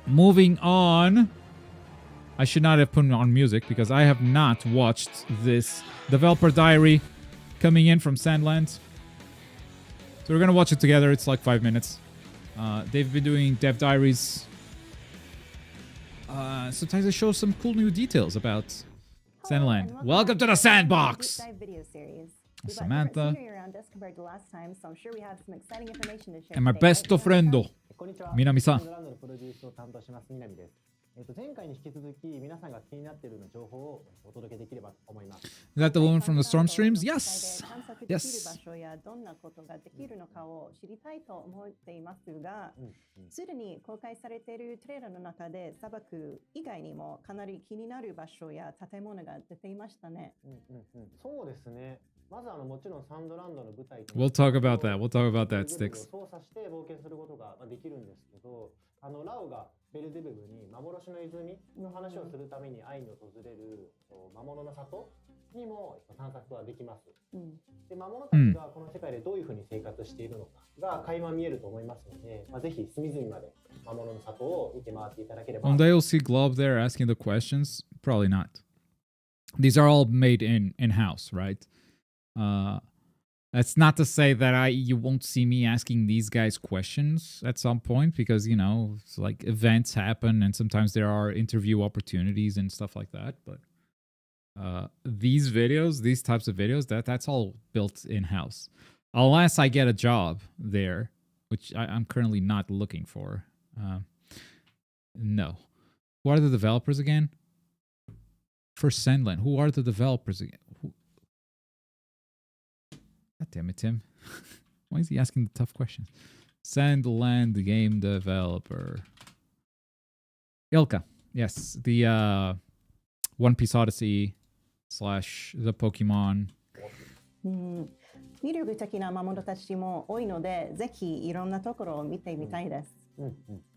Moving on. I should not have put on music because I have not watched this developer diary coming in from Sandland. So we're gonna watch it together. It's like 5 minutes. They've been doing dev diaries. Sometimes they show some cool new details about Sandland. Welcome to the sandbox. Samantha. And my best friend, Minami-san. 前回に引き続き皆さんが気になっているような情報をお届けできればと思います。Is that the woman from the storm streams? Yes. Yes. 場所やどんなことができるのかを知りたいと思っていますが、すでに公開されているトレーラーの中で砂漠以外にもかなり気になる場所や建物が出ていましたね。そうですね。まずもちろんサンドランドの舞台。We'll talk about that. We'll talk about that, Sticks. 操作して冒険することができるんですけど、ラオがベルゼブブに幻の泉の話をするために会いに訪れる魔物の里にも探索はできます。で、魔物たちがこの世界でどういうふうに生活しているのかが垣間見えると思いますので、ぜひ隅々まで魔物の里を見て回っていただければ。One day you'll see Glob there asking the questions. Probably not. These are all made in-house, right? That's not to say that you won't see me asking these guys questions at some point, because it's like events happen and sometimes there are interview opportunities and stuff like that. But these videos, these types of videos, that's all built in-house, unless I get a job there, which I'm currently not looking for. No. Who are the developers again? For Sandland, who are the developers again? God damn it, Tim. Why is he asking the tough questions? Sandland game developer. Ilka. Yes, the One Piece Odyssey / the Pokemon. 魅力的な魔物たちも多いので、ぜひいろんなところを見てみたいです。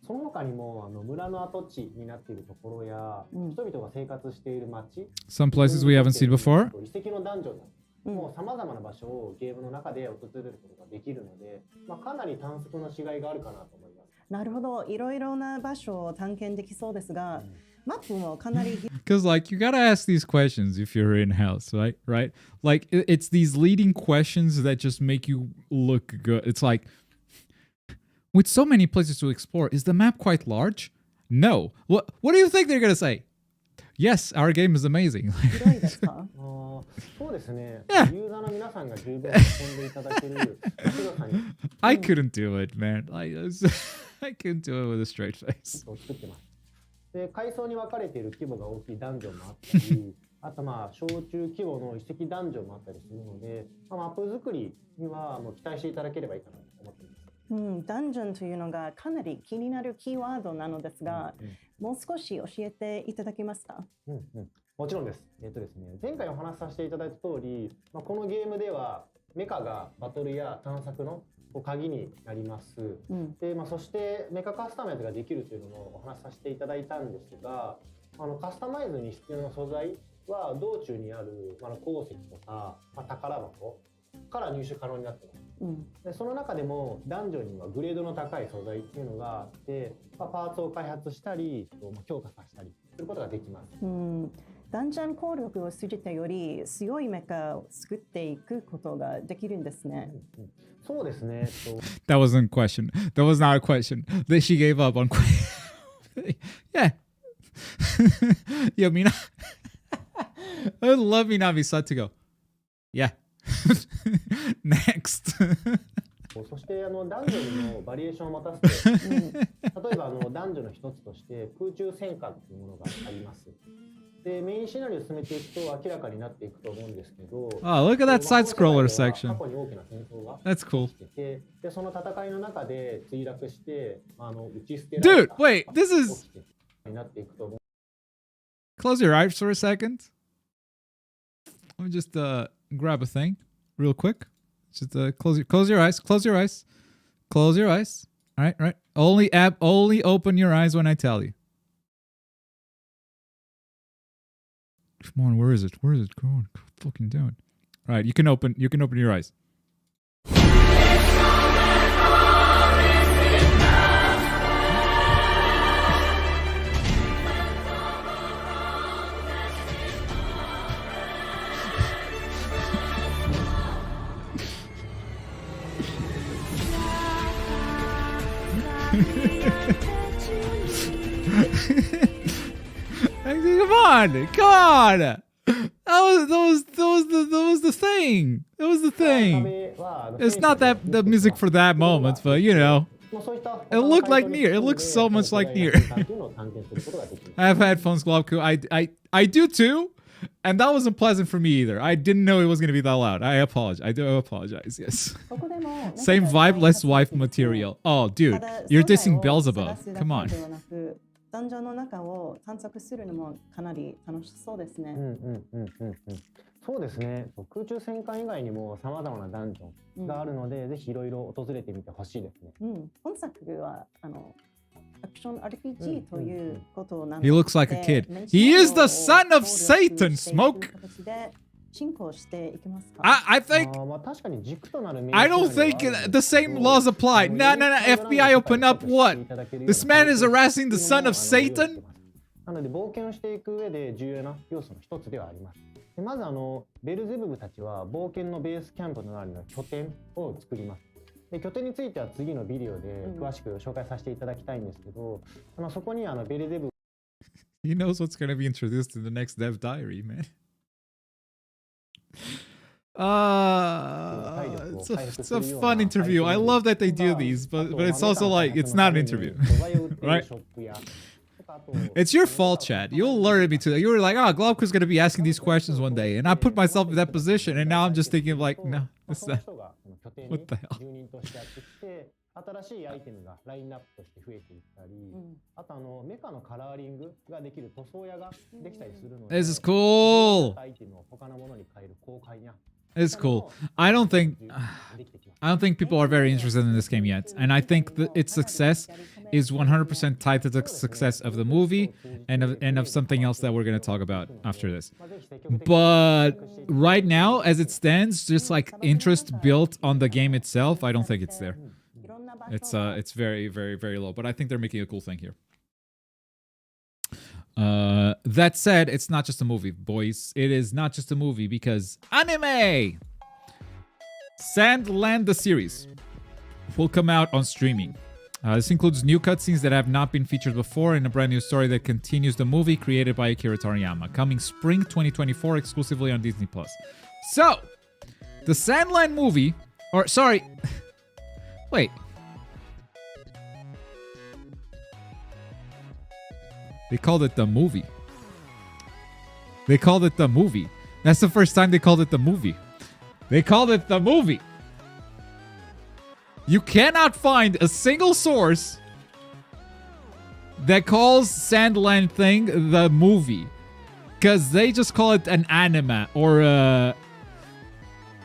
その他にも村の跡地になっているところや、人々が生活している街、Some places we haven't seen before. 遺跡のダンジョンもう様々な場所をゲームの中で訪れることができるので、かなり探索のしがいがあるかなと思います。なるほど、いろいろな場所を探検できそうですが、マップもかなり Because like you gotta ask these questions if you're in house, right? Like it's these leading questions that just make you look good. It's like, with so many places to explore, is the map quite large? No. What do you think they're gonna say? Yes, our game is amazing. 広いですか？そうですね。ユーザーの皆さんが十分遊んでいただける広さに。I couldn't do it, man. I couldn't do it with a straight face. 作ってます。で、階層に分かれている規模が大きいダンジョンもあったり、あと小中規模の遺跡ダンジョンもあったりするので、マップ作りにはもう期待していただければいいかなと思っています。ダンジョンというのがかなり気になるキーワードなのですが、もう少し教えていただけますか？もちろんです。ですね、前回お話しさせていただいた通り、このゲームではメカがバトルや探索の鍵になります。で、そしてメカカスタマイズができるというのもお話しさせていただいたんですが、カスタマイズに必要な素材は道中にある鉱石とか、宝箱から入手可能になっています。で、その中でもダンジョンにはグレードの高い素材っていうのがあって、パーツを開発したり強化させたりすることができます。ダンジョン攻略をするとより強いメカを作っていくことができるんですね。そうですね。That wasn't a question. That was not a question. She gave up on question. Yeah. Yeah, Mina. I would love Minabi-san to go. Yeah. Next. そしてダンジョンにもバリエーションを持たせて、例えばダンジョンの一つとして空中戦艦というものがあります。で、メインシナリオを進めていくと明らかになっていくと思うんですけど、Oh, look at that side scroller section. 過去に大きな戦争が That's cool. 起きてて、で、その戦いの中で墜落して打ち捨てられ Dude, た wait, this is になっていくと思う。 Close your eyes for a second. Let me just grab a thing real quick. Just close your eyes. Close your eyes. Close your eyes. All right, right. Only open your eyes when I tell you. Come on, where is it? Where is it? Come on, fucking do it. All right, you can open your eyes. Come on! That was the thing. That was the thing. It's not the music for that moment, but it looked like Nier. It looks so much like Nier. I have headphones, Globku. I do too, and that wasn't pleasant for me either. I didn't know it was gonna be that loud. I apologize. I do apologize. Yes. Same vibe, less wife material. Oh, dude, you're dissing Beelzebub. Come on. ダンジョンの中を探索するのもかなり楽しそうですね。そうですね。空中戦艦以外にも様々なダンジョンがあるので、ぜひいろいろ訪れてみてほしいですね。本作はアクション RPG ということなの He で、looks like a kid. He is the son of Satan, Smoke. 進行していきますか I think まあ確かに軸となる I don't think the same laws apply. No, no, no. FBI open up what? This man is harassing the son of Satan? なので冒険をしていく上で重要な要素の一つではあります。でまずベルゼブブたちは冒険のベースキャンプとなる拠点を作ります。で拠点については次のビデオで詳しく紹介させていただきたいんですけど、そこにベルゼブブ He knows what's going to be introduced in the next dev diary, man. It's a fun interview. I love that they do these, but it's also like it's not an interview, right? It's your fault, Chad. You alerted me to that. You were like, "Oh, Globker's gonna be asking these questions one day," and I put myself in that position, and now I'm just thinking like, "No, it's not." What the hell? 新しいアイテムがラインナップとして増えていったり、あとメカのカラーリングができる塗装屋ができたりするので、 This is cool. アイテムを他のものに変える公開や It's cool. I don't think people are very interested in this game yet, and I think that its success is 100% tied to the success of the movie and of something else that we're going to talk about after this. But right now, as it stands, just like interest built on the game itself, I don't think it's there. It's very, very, very low. But I think they're making a cool thing here. That said, it's not just a movie, boys. It is not just a movie because anime! Sandland the series will come out on streaming. This includes new cutscenes that have not been featured before and a brand new story that continues the movie created by Akira Toriyama, coming spring 2024 exclusively on Disney+. So, the Sandland movie, or sorry, wait. They called it the movie. They called it the movie. That's the first time they called it the movie. They called it the movie. You cannot find a single source that calls Sandland thing the movie. Because they just call it an anime or a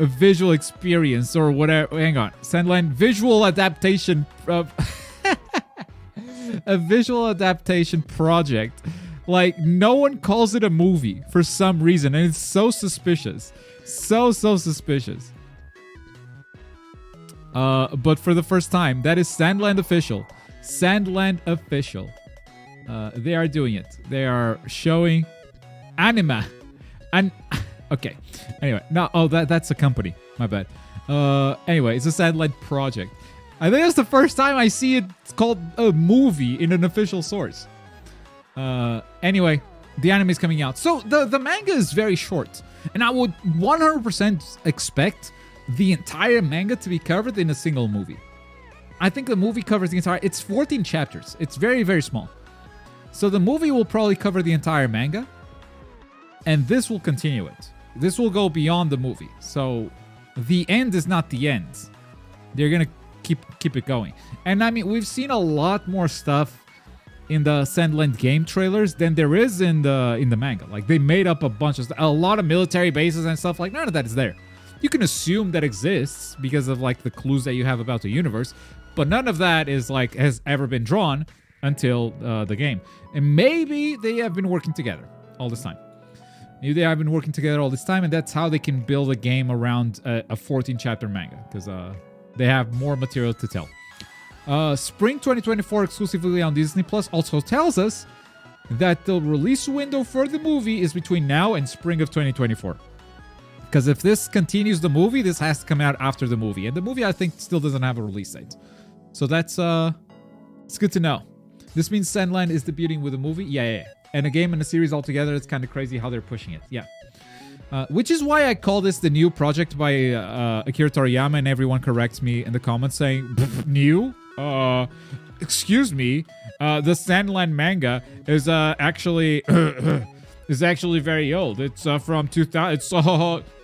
visual experience or whatever. Hang on. Sandland visual adaptation of... a visual adaptation project. Like, no one calls it a movie for some reason, and it's so suspicious. So suspicious. But for the first time, that is Sandland official. Sandland official. They are doing it. They are showing anime. And okay. Anyway, no, oh, that's a company. My bad. Anyway, it's a Sandland project. I think that's the first time I see it called a movie in an official source. Anyway, the anime is coming out. So the manga is very short. And I would 100% expect the entire manga to be covered in a single movie. I think the movie covers the entire... It's 14 chapters. It's very, very small. So the movie will probably cover the entire manga. And this will continue it. This will go beyond the movie. So the end is not the end. They're going to keep it going. And I mean, we've seen a lot more stuff in the Sandland game trailers than there is in the manga. Like, they made up a lot of military bases and stuff. Like, none of that is there. You can assume that exists because of like the clues that you have about the universe, but none of that is like has ever been drawn until the game. And maybe they have been working together all this time. Maybe they have been working together all this time, and that's how they can build a game around a 14 chapter manga, because they have more material to tell. Spring 2024 exclusively on Disney Plus also tells us that the release window for the movie is between now and spring of 2024. Because if this continues the movie, this has to come out after the movie. And the movie, I think, still doesn't have a release date. So that's, it's good to know. This means Sandland is debuting with a movie? Yeah. And a game and a series altogether. It's kind of crazy how they're pushing it. Yeah. Which is why I call this the new project by Akira Toriyama, and everyone corrects me in the comments saying, new? Excuse me. The Sandland manga is actually... is actually very old. It's from 2000. It's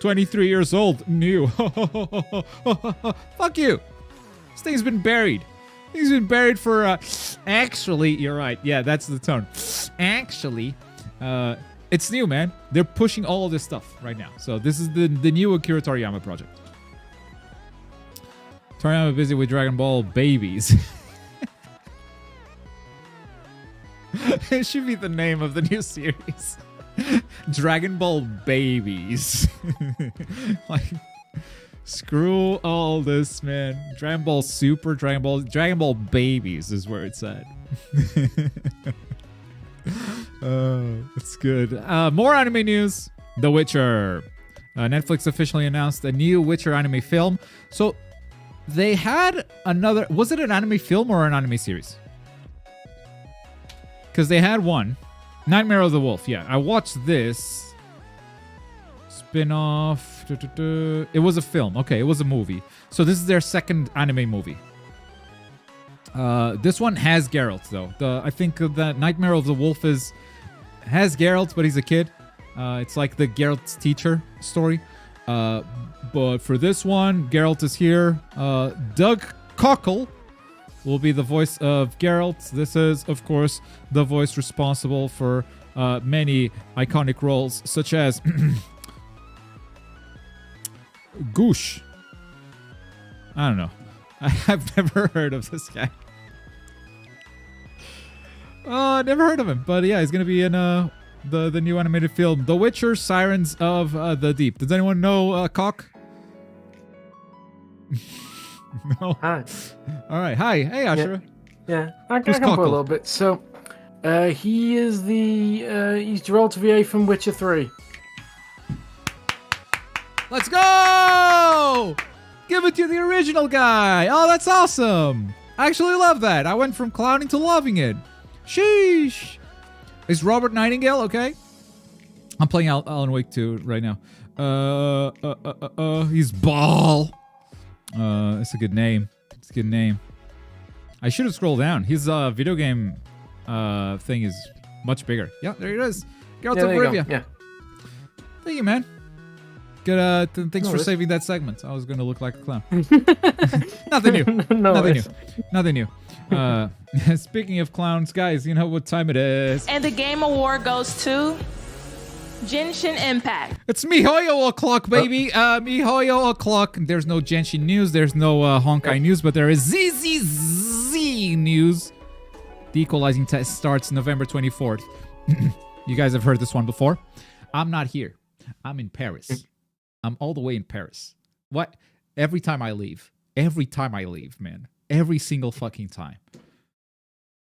23 years old. New. Fuck you. This thing's been buried. It's been buried for... Actually, you're right. Yeah, that's the tone. Actually, it's new, man. They're pushing all of this stuff right now. So this is the new Akira Toriyama project. Toriyama busy with Dragon Ball babies. It should be the name of the new series. Dragon Ball Babies. Like, screw all this, man. Dragon Ball Super, Dragon Ball Babies is where it's at. That's good. More anime news. The Witcher. Netflix officially announced a new Witcher anime film. So they had another. Was it an anime film or an anime series? Because they had one. Nightmare of the Wolf. Yeah, I watched this. Spin-off. It was a film. Okay, it was a movie. So this is their second anime movie. This one has Geralt, though. I think the Nightmare of the Wolf has Geralt, but he's a kid. It's like the Geralt's teacher story. But for this one, Geralt is here. Doug Cockle will be the voice of Geralt. This is, of course, the voice responsible for many iconic roles, such as Goosh. I don't know. I've never heard of this guy. Never heard of him. But yeah, he's going to be in the new animated film, The Witcher: Sirens of the Deep. Does anyone know Cock? No. Hi. All right. Hi. Hey, Ashura. Yeah. I Who's can put a Cockle? little bit. So, he is he's Geralt VA from Witcher 3. Let's go! Give it to the original guy. Oh, that's awesome. I actually love that. I went from clowning to loving it. Sheesh. Is Robert Nightingale okay? I'm playing Alan Wake 2 right now. He's Ball. It's a good name. It's a good name. I should have scrolled down. His video game thing is much bigger. Yeah, there it is. Geralt of there you Rivia. go. Yeah. Thank you, man. Good. Thanks for worries. saving that segment. I was gonna look like a clown. Nothing new. No Nothing new. worries. Nothing new. Speaking of clowns, guys, you know what time it is. And the Game Award goes to Genshin Impact. It's MiHoYo o'clock, baby. MiHoYo o'clock. There's no Genshin news. There's no Honkai news, but there is ZZZ news. The equalizing test starts November 24th. You guys have heard this one before. I'm not here. I'm in Paris. I'm all the way in Paris. What? Every time I leave, man. Every single fucking time.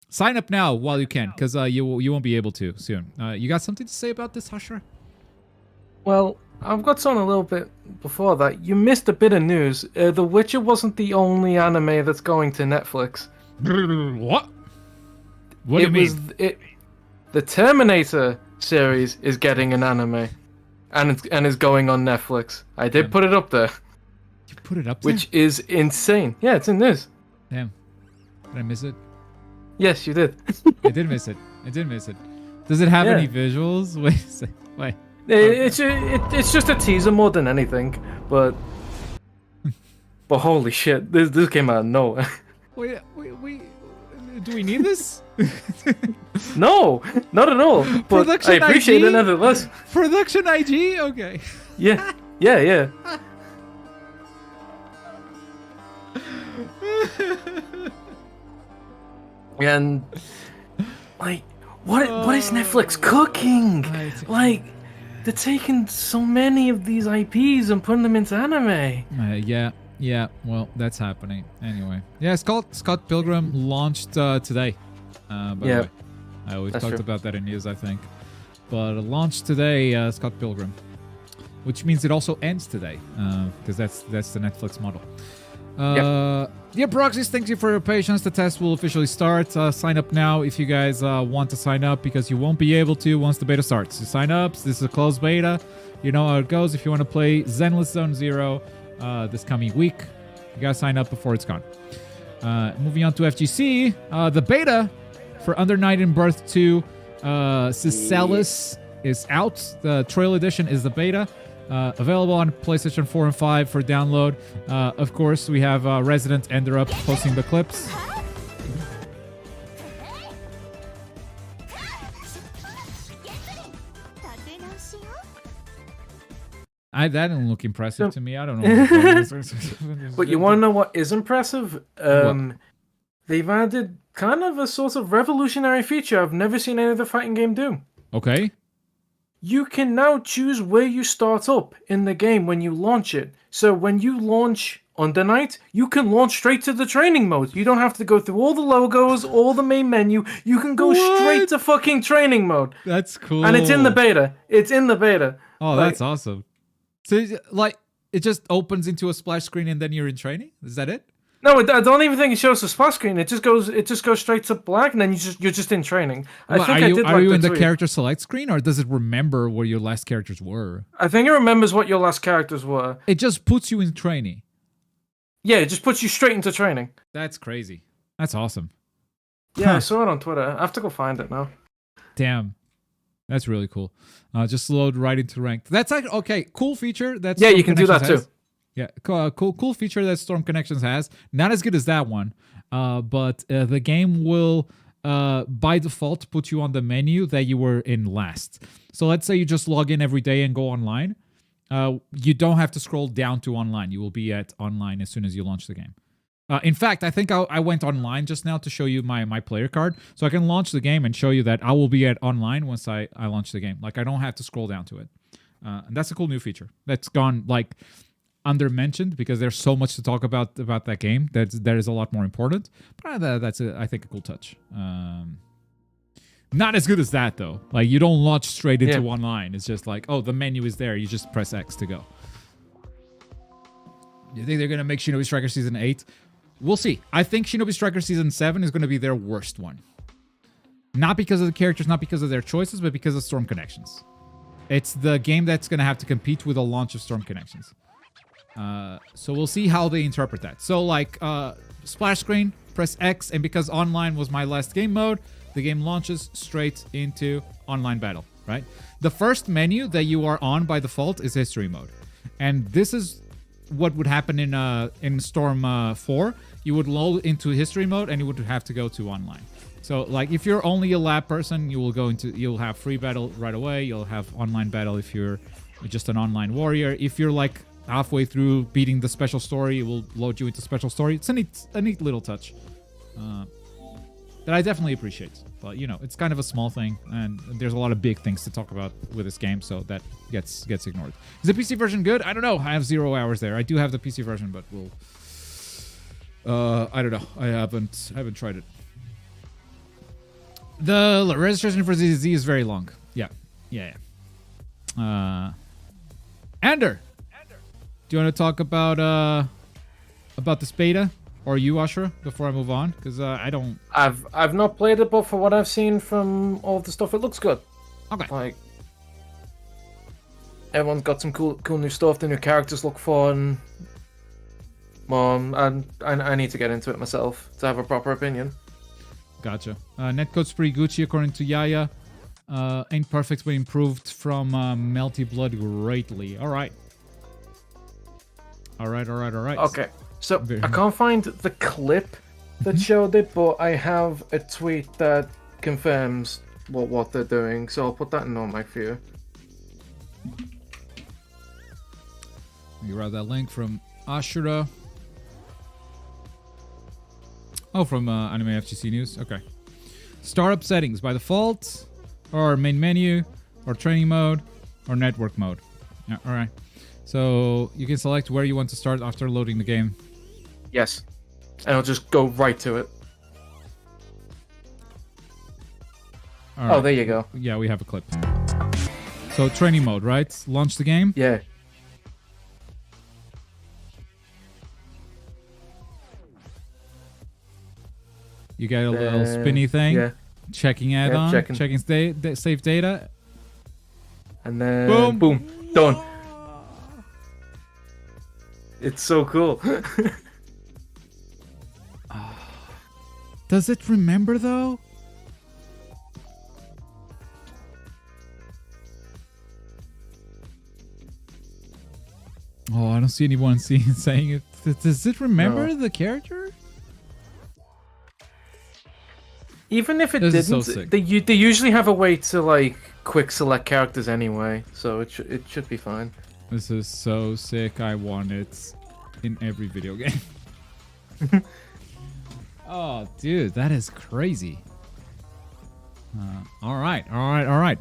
Sign up now while you can, because you won't be able to soon. You got something to say about this, Hashra? Well, I've got something a little bit before that. You missed a bit of news. The Witcher wasn't the only anime that's going to Netflix. What? What do you mean? The Terminator series is getting an anime, and is going on Netflix. I did put it up there, You put it up there? which is insane. Yeah, it's in news. Damn. Did I miss it? Yes, you did. I did miss it. Does it have Yeah. any visuals? Wait a sec. Wait. It's just a teaser more than anything, but holy shit, this came out of nowhere. Wait. Do we need this? No, not at all. But Production I appreciate IG? it nevertheless. Production IG? Okay. Yeah. And like, what is Netflix cooking? Right. Like, they're taking so many of these IPs and putting them into anime. Yeah. Well, that's happening. Anyway. Yeah, Scott Pilgrim launched today. By the Yeah. way. We've That's talked true. about that in news, I think. But it launched today, Scott Pilgrim. Which means it also ends today. Because that's the Netflix model. Dear Proxies, thank you for your patience. The test will officially start. Sign up now if you guys want to sign up, because you won't be able to once the beta starts. So sign up. This is a closed beta. You know how it goes. If you want to play Zenless Zone Zero this coming week, you gotta sign up before it's gone. Moving on to FGC, the beta for Under Night in Birth 2 Cicelis is out. The Trail Edition is the beta. Available on PlayStation 4 and 5 for download. Of course, we have Resident Ender up posting the clips. That didn't look impressive to me. I don't know. But you want to know what is impressive? They've added kind of a sort of revolutionary feature I've never seen any other fighting game do. Okay. You can now choose where you start up in the game when you launch it. So when you launch Under Night, you can launch straight to the training mode. You don't have to go through all the logos, all the main menu. You can go straight to fucking training mode. That's cool. And it's in the beta. It's in the beta. Oh, that's awesome. So, like, it just opens into a splash screen and then you're in training? Is that it? No, I don't even think it shows the splash screen. It just goes straight to black, and then you're just in training. Well, are you in the character select screen, or does it remember where your last characters were? I think it remembers what your last characters were. It just puts you in training. Yeah, it just puts you straight into training. That's crazy. That's awesome. Yeah, I saw it on Twitter. I have to go find it now. Damn. That's really cool. Just load right into ranked. That's like, okay, cool feature. That's you can do that too. Yeah, cool feature that Storm Connections has. Not as good as that one, but the game will, by default, put you on the menu that you were in last. So let's say you just log in every day and go online. You don't have to scroll down to online. You will be at online as soon as you launch the game. In fact, I think I went online just now to show you my player card. So I can launch the game and show you that I will be at online once I launch the game. Like, I don't have to scroll down to it. And that's a cool new feature. That's gone, like, under-mentioned because there's so much to talk about that game that is a lot more important. But that's, I think, a cool touch. Not as good as that, though. Like, you don't launch straight into online. It's just like, oh, the menu is there. You just press X to go. You think they're going to make Shinobi Striker Season 8? We'll see. I think Shinobi Striker Season 7 is going to be their worst one. Not because of the characters, not because of their choices, but because of Storm Connections. It's the game that's going to have to compete with the launch of Storm Connections. So we'll see how they interpret that. So, like, splash screen, press X, and because online was my last game mode, the game launches straight into online battle, right? The first menu that you are on by default is history mode. And this is what would happen in Storm 4. You would load into history mode and you would have to go to online. So, like, if you're only a lab person, you'll have free battle right away. You'll have online battle if you're just an online warrior. If you're, like, halfway through beating the special story, it will load you into special story. It's a neat little touch that I definitely appreciate. But, you know, it's kind of a small thing, and there's a lot of big things to talk about with this game, so that gets ignored. Is the PC version good? I don't know. I have 0 hours there. I do have the PC version, but we'll... I don't know. I haven't tried it. The registration for ZZ is very long. Yeah. Ander, do you want to talk about this beta, or you, Ashura, before I move on? Because I don't. I've not played it, but for what I've seen from all the stuff, it looks good. Okay. Like, everyone's got some cool new stuff. The new characters look fun. I need to get into it myself to have a proper opinion. Gotcha. Netcode's pretty Gucci according to Yaya. Ain't perfect, but improved from Melty Blood greatly. All right. Okay, so I can't find the clip that showed it, but I have a tweet that confirms what they're doing, so I'll put that in on my view. You grab that link from Ashura. Oh, from Anime FGC News. Okay. Startup settings by default, or main menu, or training mode, or network mode. Yeah, all right. So you can select where you want to start after loading the game. Yes. And I'll just go right to it. All right. Oh, there you go. Yeah, we have a clip. So training mode, right? Launch the game. Yeah. You get a little spinny thing. Yeah. Checking add-on. Checking save data. And then boom. Done. It's so cool. Does it remember though? Oh, I don't see anyone saying it. Does it remember the character? Even if it this didn't, is so sick. they usually have a way to like quick select characters anyway, so it should be fine. This is so sick. I want it in every video game. Oh, dude, that is crazy. All right.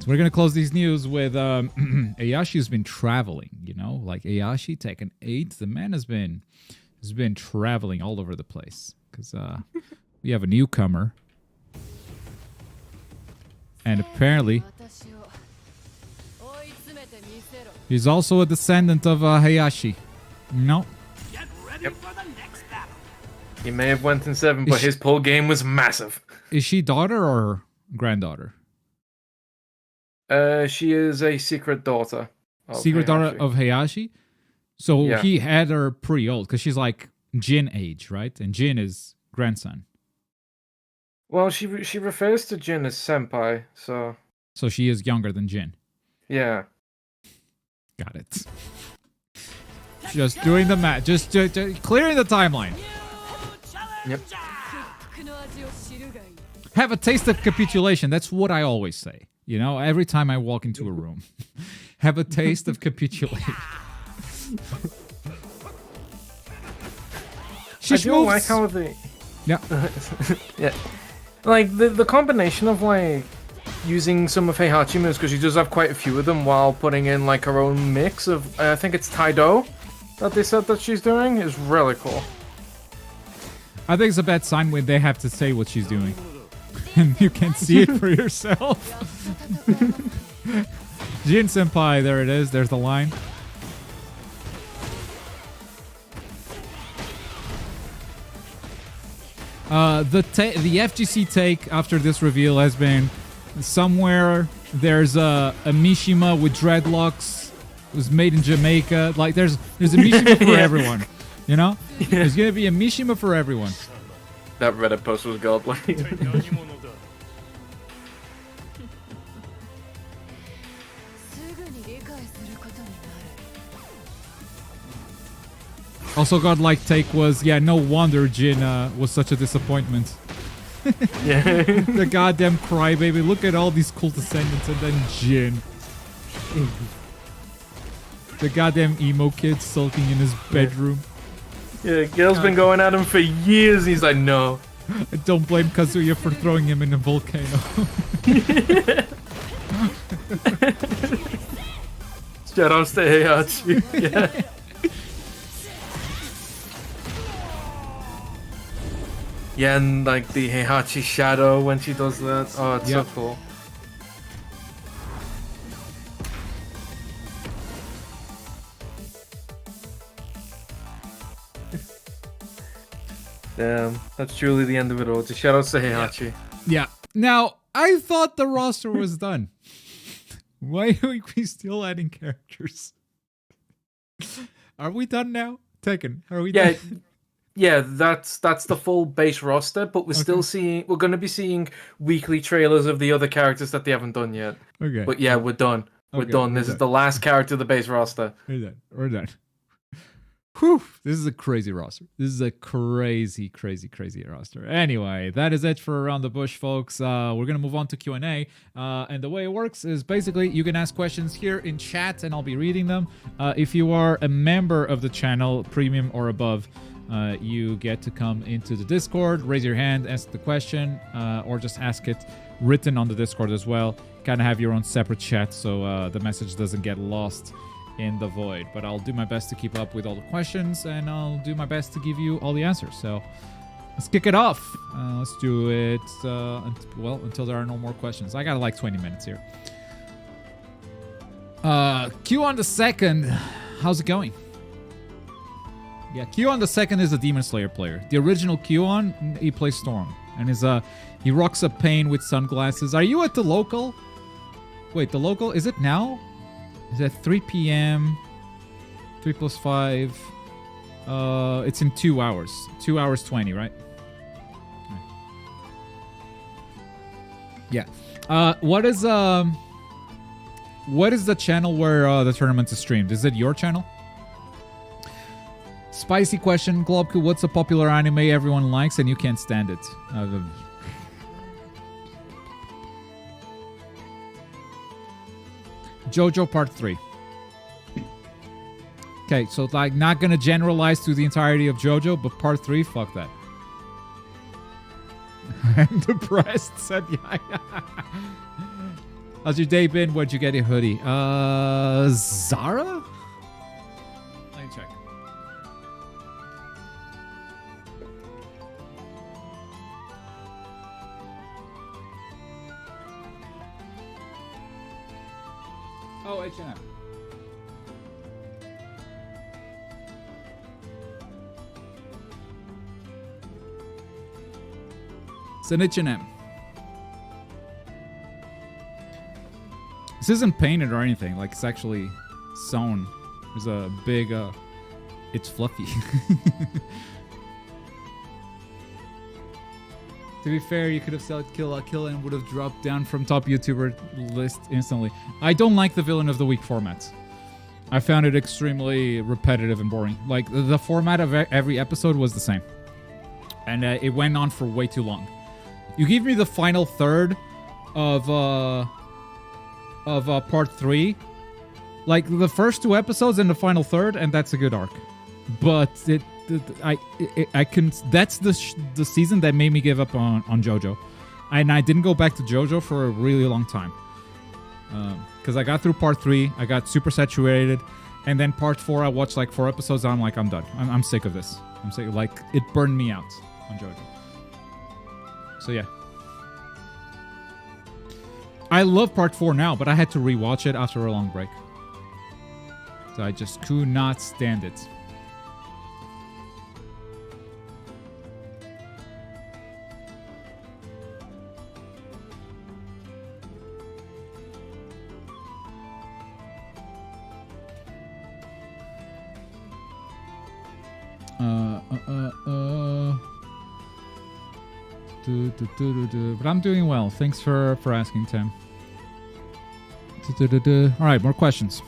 We're gonna close these news with Ayashi's been traveling. You know, like Ayashi Tekken 8. The man has been traveling all over the place because we have a newcomer, and apparently he's also a descendant of Hayashi. No. Yep. He may have went in 7, but his pull game was massive. Is she daughter or granddaughter? She is a secret daughter. Secret daughter of Hayashi? So Yeah. he had her pretty old because she's like Jin age, right? And Jin is grandson. Well, she refers to Jin as senpai, so So she is younger than Jin. yeah. Got it. Just doing the math. Just clearing the timeline. Yep. Have a taste of capitulation. That's what I always say. You know, every time I walk into a room. Have a taste of capitulation. I do like how the Yeah. yeah, like the combination of like using some of Heihachi moves, because she does have quite a few of them, while putting in like her own mix of I think it's Taido that they said that she's doing, is really cool. I think it's a bad sign when they have to say what she's doing. And you can see it for yourself. Jin Senpai, there it is. There's the line. The FGC take after this reveal has been somewhere there's a Mishima with dreadlocks. It was made in Jamaica. Like there's a Mishima for everyone. You know? Yeah. There's gonna be a Mishima for everyone. That Reddit post was godly. Also, godlike take was, yeah, no wonder Jin was such a disappointment. Yeah. The goddamn crybaby. Look at all these cool descendants and then Jin. The goddamn emo kid sulking in his bedroom. Yeah, Gil's been going at him for years. He's like, no. I don't blame Kazuya for throwing him in a volcano. Shoutouts to Heihachi. Yeah. Yeah, and like the Heihachi shadow when she does that. Oh, it's so cool. Damn, that's truly the end of it all. Just shoutouts to Heihachi. Yeah. Now, I thought the roster was done. Why are we still adding characters? Are we done now? Tekken, are we done? Yeah, that's the full base roster, but we're going to be seeing weekly trailers of the other characters that they haven't done yet. Okay. But yeah, we're done. We're done. This is the last character of the base roster. We're done. Whew. This is a crazy roster. This is a crazy roster. Anyway, that is it for Around the Bush, folks. We're going to move on to Q&A. And the way it works is basically you can ask questions here in chat and I'll be reading them. If you are a member of the channel, premium or above, you get to come into the Discord, raise your hand, ask the question, or just ask it written on the Discord as well. Kind of have your own separate chat so the message doesn't get lost in the void. But I'll do my best to keep up with all the questions and I'll do my best to give you all the answers. So let's kick it off. Let's do it until there are no more questions. I got like 20 minutes here. Q on the second. How's it going? Yeah, Q on the second is a Demon Slayer player. The original Q on, he plays Storm. And he rocks a pain with sunglasses. Are you at the local? Wait, the local, is it now? Is it 3 p.m.? 3 plus 5. It's in 2 hours. 2 hours 20, right? Yeah. What is the channel where the tournament is streamed? Is it your channel? Spicy question, Globku. What's a popular anime everyone likes and you can't stand it? JoJo Part 3. Okay, so like not gonna generalize to the entirety of JoJo, but Part 3, fuck that. I'm depressed, said Yaya. How's your day been? Where'd you get your hoodie? Zara? Let me check. Oh, H&M. It's an H&M. This isn't painted or anything. Like, it's actually sewn. There's a big, it's fluffy. To be fair, you could have said Kill La Kill and would have dropped down from top YouTuber list instantly. I don't like the Villain of the Week format. I found it extremely repetitive and boring. Like, the format of every episode was the same. And it went on for way too long. You give me the final third of part 3. Like, the first 2 episodes and the final third, and that's a good arc. But I can. That's the season that made me give up on JoJo, and I didn't go back to JoJo for a really long time. Because I got through part 3, I got super saturated, and then part 4, I watched like 4 episodes. And I'm like, I'm done. I'm sick of this. I'm sick. Like, it burned me out on JoJo. So yeah, I love part 4 now, but I had to rewatch it after a long break. So I just could not stand it. But I'm doing well. Thanks for asking, Tim. All right, more questions.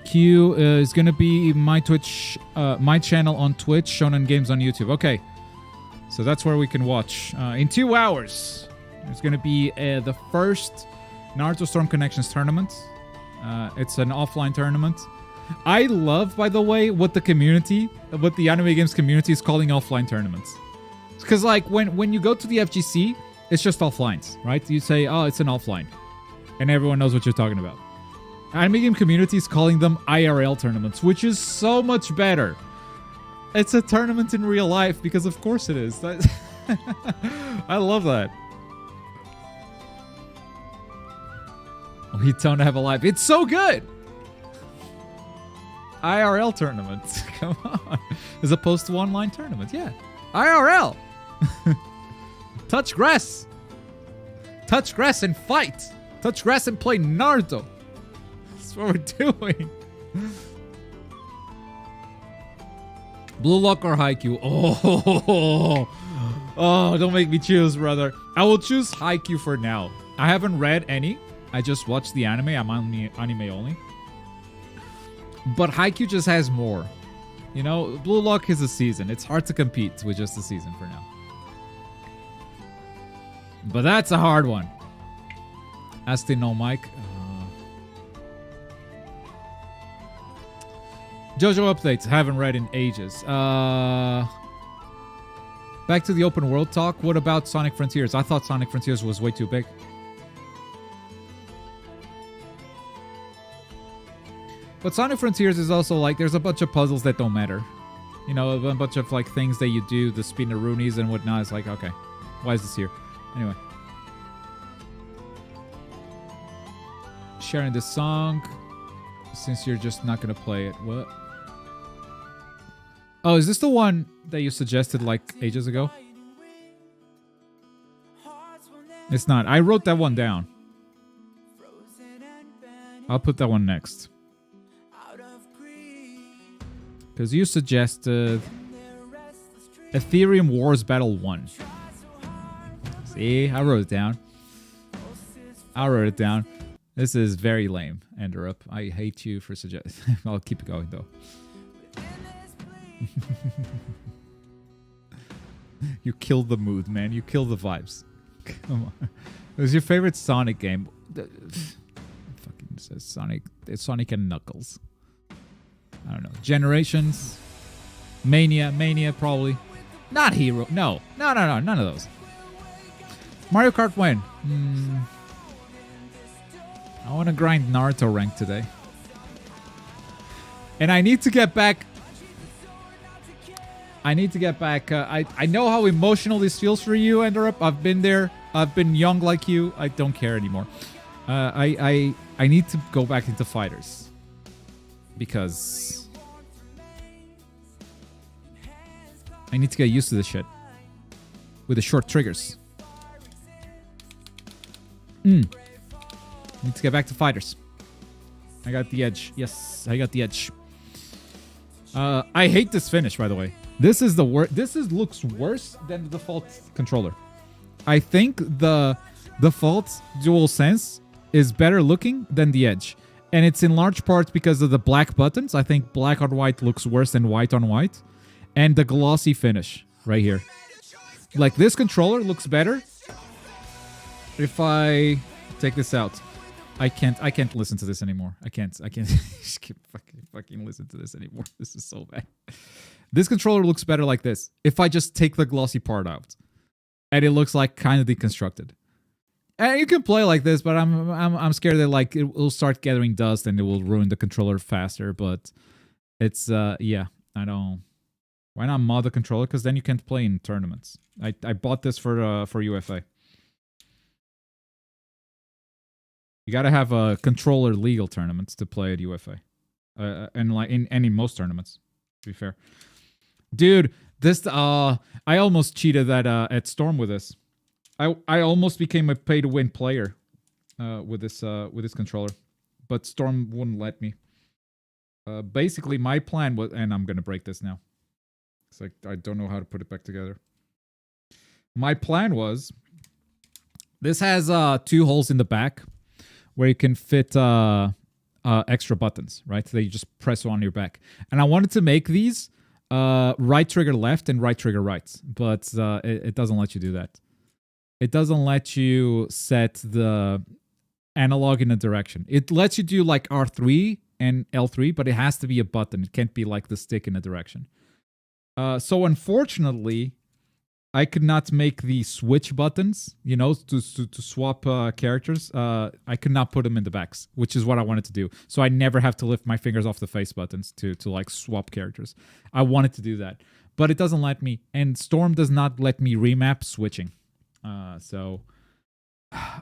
Q is gonna be my my channel on Twitch, Shonen Games on YouTube. Okay, so that's where we can watch. In 2 hours, there's gonna be the first Naruto Storm Connections tournament. It's an offline tournament. I love, by the way, what the anime games community is calling offline tournaments. Because, like, when you go to the FGC, it's just offlines, right? You say, oh, it's an offline. And everyone knows what you're talking about. Anime game community is calling them IRL tournaments, which is so much better. It's a tournament in real life, because of course it is. I love that. We don't have a life. It's so good! IRL tournaments. Come on. As opposed to online tournaments. Yeah. IRL. Touch grass. Touch grass and fight. Touch grass and play Naruto. That's what we're doing. Blue Lock or Haikyuu? Oh, don't make me choose, brother. I will choose Haikyuu for now. I haven't read any. I just watched the anime. I'm on the anime only. But Haikyuu just has more. You know, Blue Lock is a season. It's hard to compete with just a season for now. But that's a hard one. Asti no Mike. JoJo updates. Haven't read in ages. Back to the open world talk. What about Sonic Frontiers? I thought Sonic Frontiers was way too big. But Sonic Frontiers is also like, there's a bunch of puzzles that don't matter. You know, a bunch of like things that you do, the spinaroonies and whatnot. It's like, okay, why is this here? Anyway. Sharing this song, since you're just not gonna play it. What? Oh, is this the one that you suggested like ages ago? It's not. I wrote that one down. I'll put that one next. Because you suggested Ethereum Wars Battle 1. See, I wrote it down. This is very lame, Enderup. I hate you for suggesting. I'll keep it going, though. You killed the mood, man. You killed the vibes. Come on. It was your favorite Sonic game. Fucking says Sonic. It's Sonic and Knuckles. I don't know. Generations. Mania probably. Not Hero. No. No, none of those. Mario Kart when? I want to grind Naruto rank today. And I need to get back. I know how emotional this feels for you, Enderup. I've been there. I've been young like you. I don't care anymore. I need to go back into fighters. Because I need to get used to this shit. With the short triggers. Need to get back to fighters. I got the edge. Yes, I got the edge. I hate this finish, by the way. This is the worst. Looks worse than the default controller. I think the default DualSense is better looking than the Edge. And it's in large part because of the black buttons. I think black on white looks worse than white on white. And the glossy finish right here. Like, this controller looks better. If I take this out, I can't listen to this anymore. I can't fucking listen to this anymore. This is so bad. This controller looks better like this. If I just take the glossy part out, and it looks like kind of deconstructed. And you can play like this, but I'm scared that like it will start gathering dust and it will ruin the controller faster. But it's yeah, I don't. Why not mod the controller? Because then you can't play in tournaments. I bought this for UFA. You gotta have a controller legal tournaments to play at UFA, and like in most tournaments. To be fair, dude, this I almost cheated at Storm with this. I almost became a pay to win player with this controller, but Storm wouldn't let me. Basically, my plan was, and I'm gonna break this now. It's like I don't know how to put it back together. My plan was, this has 2 holes in the back where you can fit extra buttons, right? That you just press on your back. And I wanted to make these right trigger left and right trigger right, but it doesn't let you do that. It doesn't let you set the analog in a direction. It lets you do like R3 and L3, but it has to be a button. It can't be like the stick in a direction. So unfortunately, I could not make the switch buttons, you know, to swap characters. I could not put them in the backs, which is what I wanted to do. So I never have to lift my fingers off the face buttons to like swap characters. I wanted to do that, but it doesn't let me. And Storm does not let me remap switching. So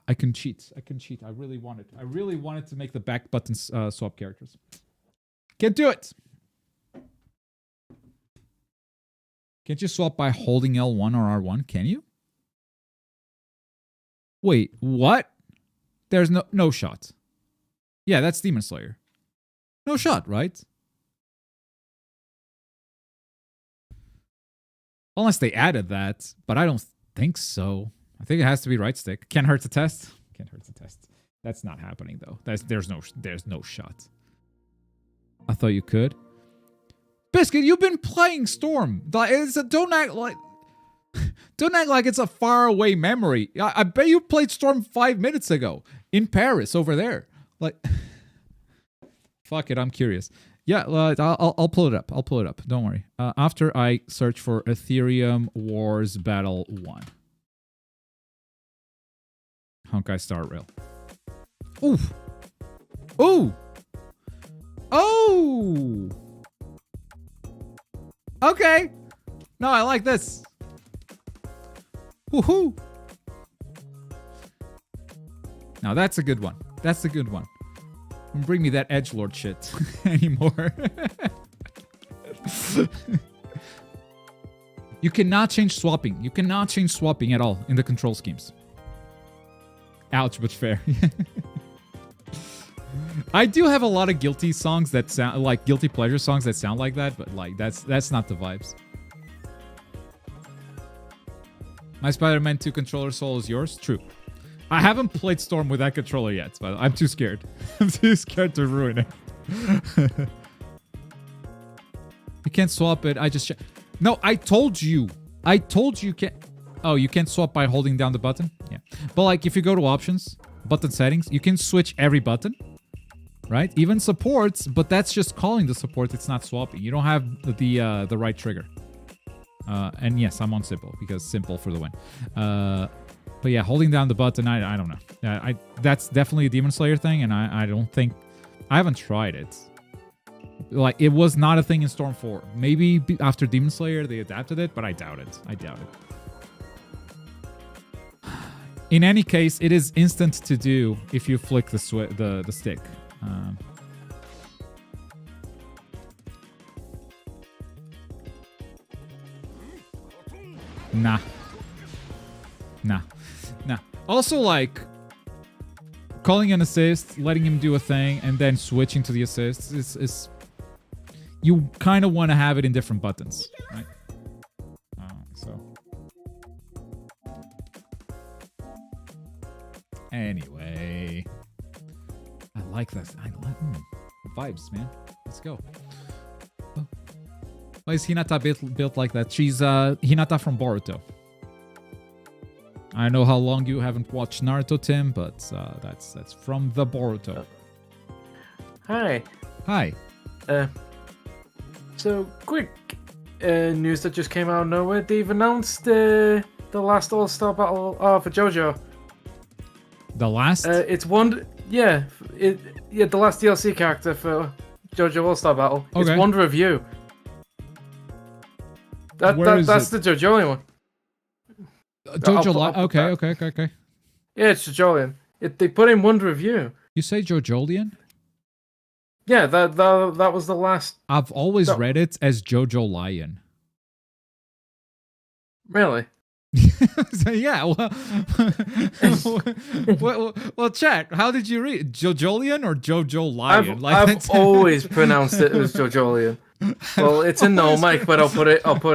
I can cheat. I really wanted to make the back buttons swap characters. Can't do it. Can't you swap by holding L1 or R1? Can you? Wait, what? There's no shot. Yeah, that's Demon Slayer. No shot, right? Unless they added that, but I don't think so. I think it has to be right stick. Can't hurt to test. Can't hurt to test. That's not happening though. There's no shot. I thought you could. Biscuit, you've been playing Storm. Don't act like it's a faraway memory. I bet you played Storm 5 minutes ago in Paris over there. Like, fuck it, I'm curious. Yeah, I'll pull it up. Don't worry. After I search for Ethereum Wars Battle 1. Honkai Star Rail. Oof. Ooh. Oh. Okay. No, I like this. Woohoo. Now that's a good one. That's a good one. Don't bring me that edgelord shit anymore. You cannot change swapping. You cannot change swapping at all in the control schemes. Ouch, but fair. I do have a lot of guilty songs that sound like guilty pleasure songs that sound like that, but like that's not the vibes. My Spider-Man 2 controller soul is yours? True. I haven't played Storm with that controller yet, but I'm too scared. I'm too scared to ruin it. You can't swap it. No, I told you. You can't. Oh, you can't swap by holding down the button? Yeah. But like if you go to options, button settings, you can switch every button. Right? Even supports, but that's just calling the support. It's not swapping. You don't have the right trigger. And yes, I'm on simple because simple for the win. But yeah, holding down the button, I don't know. That's definitely a Demon Slayer thing, and I don't think I haven't tried it. Like, it was not a thing in Storm 4. Maybe after Demon Slayer they adapted it, but I doubt it. I doubt it. In any case, it is instant to do if you flick the stick. Nah. Also, like, calling an assist, letting him do a thing, and then switching to the assist is you kind of want to have it in different buttons, right? So anyway, I like this. I like vibes, man. Let's go. Why is Hinata built like that? She's Hinata from Boruto. I know how long you haven't watched Naruto, Tim, but that's from the Boruto. Hi. Hi. So quick news that just came out of nowhere. They've announced the last All-Star battle for JoJo. The last? It's one. Yeah. The last DLC character for JoJo All-Star battle. Okay. It's Wonder of You. That's the JoJolian one. Okay. Yeah, it's JoJolian. They put in Wonder of You. You say JoJolian? Yeah, that was the last. I've always read it as Jojo Lion. Really? So, yeah. Well, chat. How did you read JoJolian or Jojo Lion? I've always pronounced it as JoJolian. Well, it's a no, Mike, but I'll put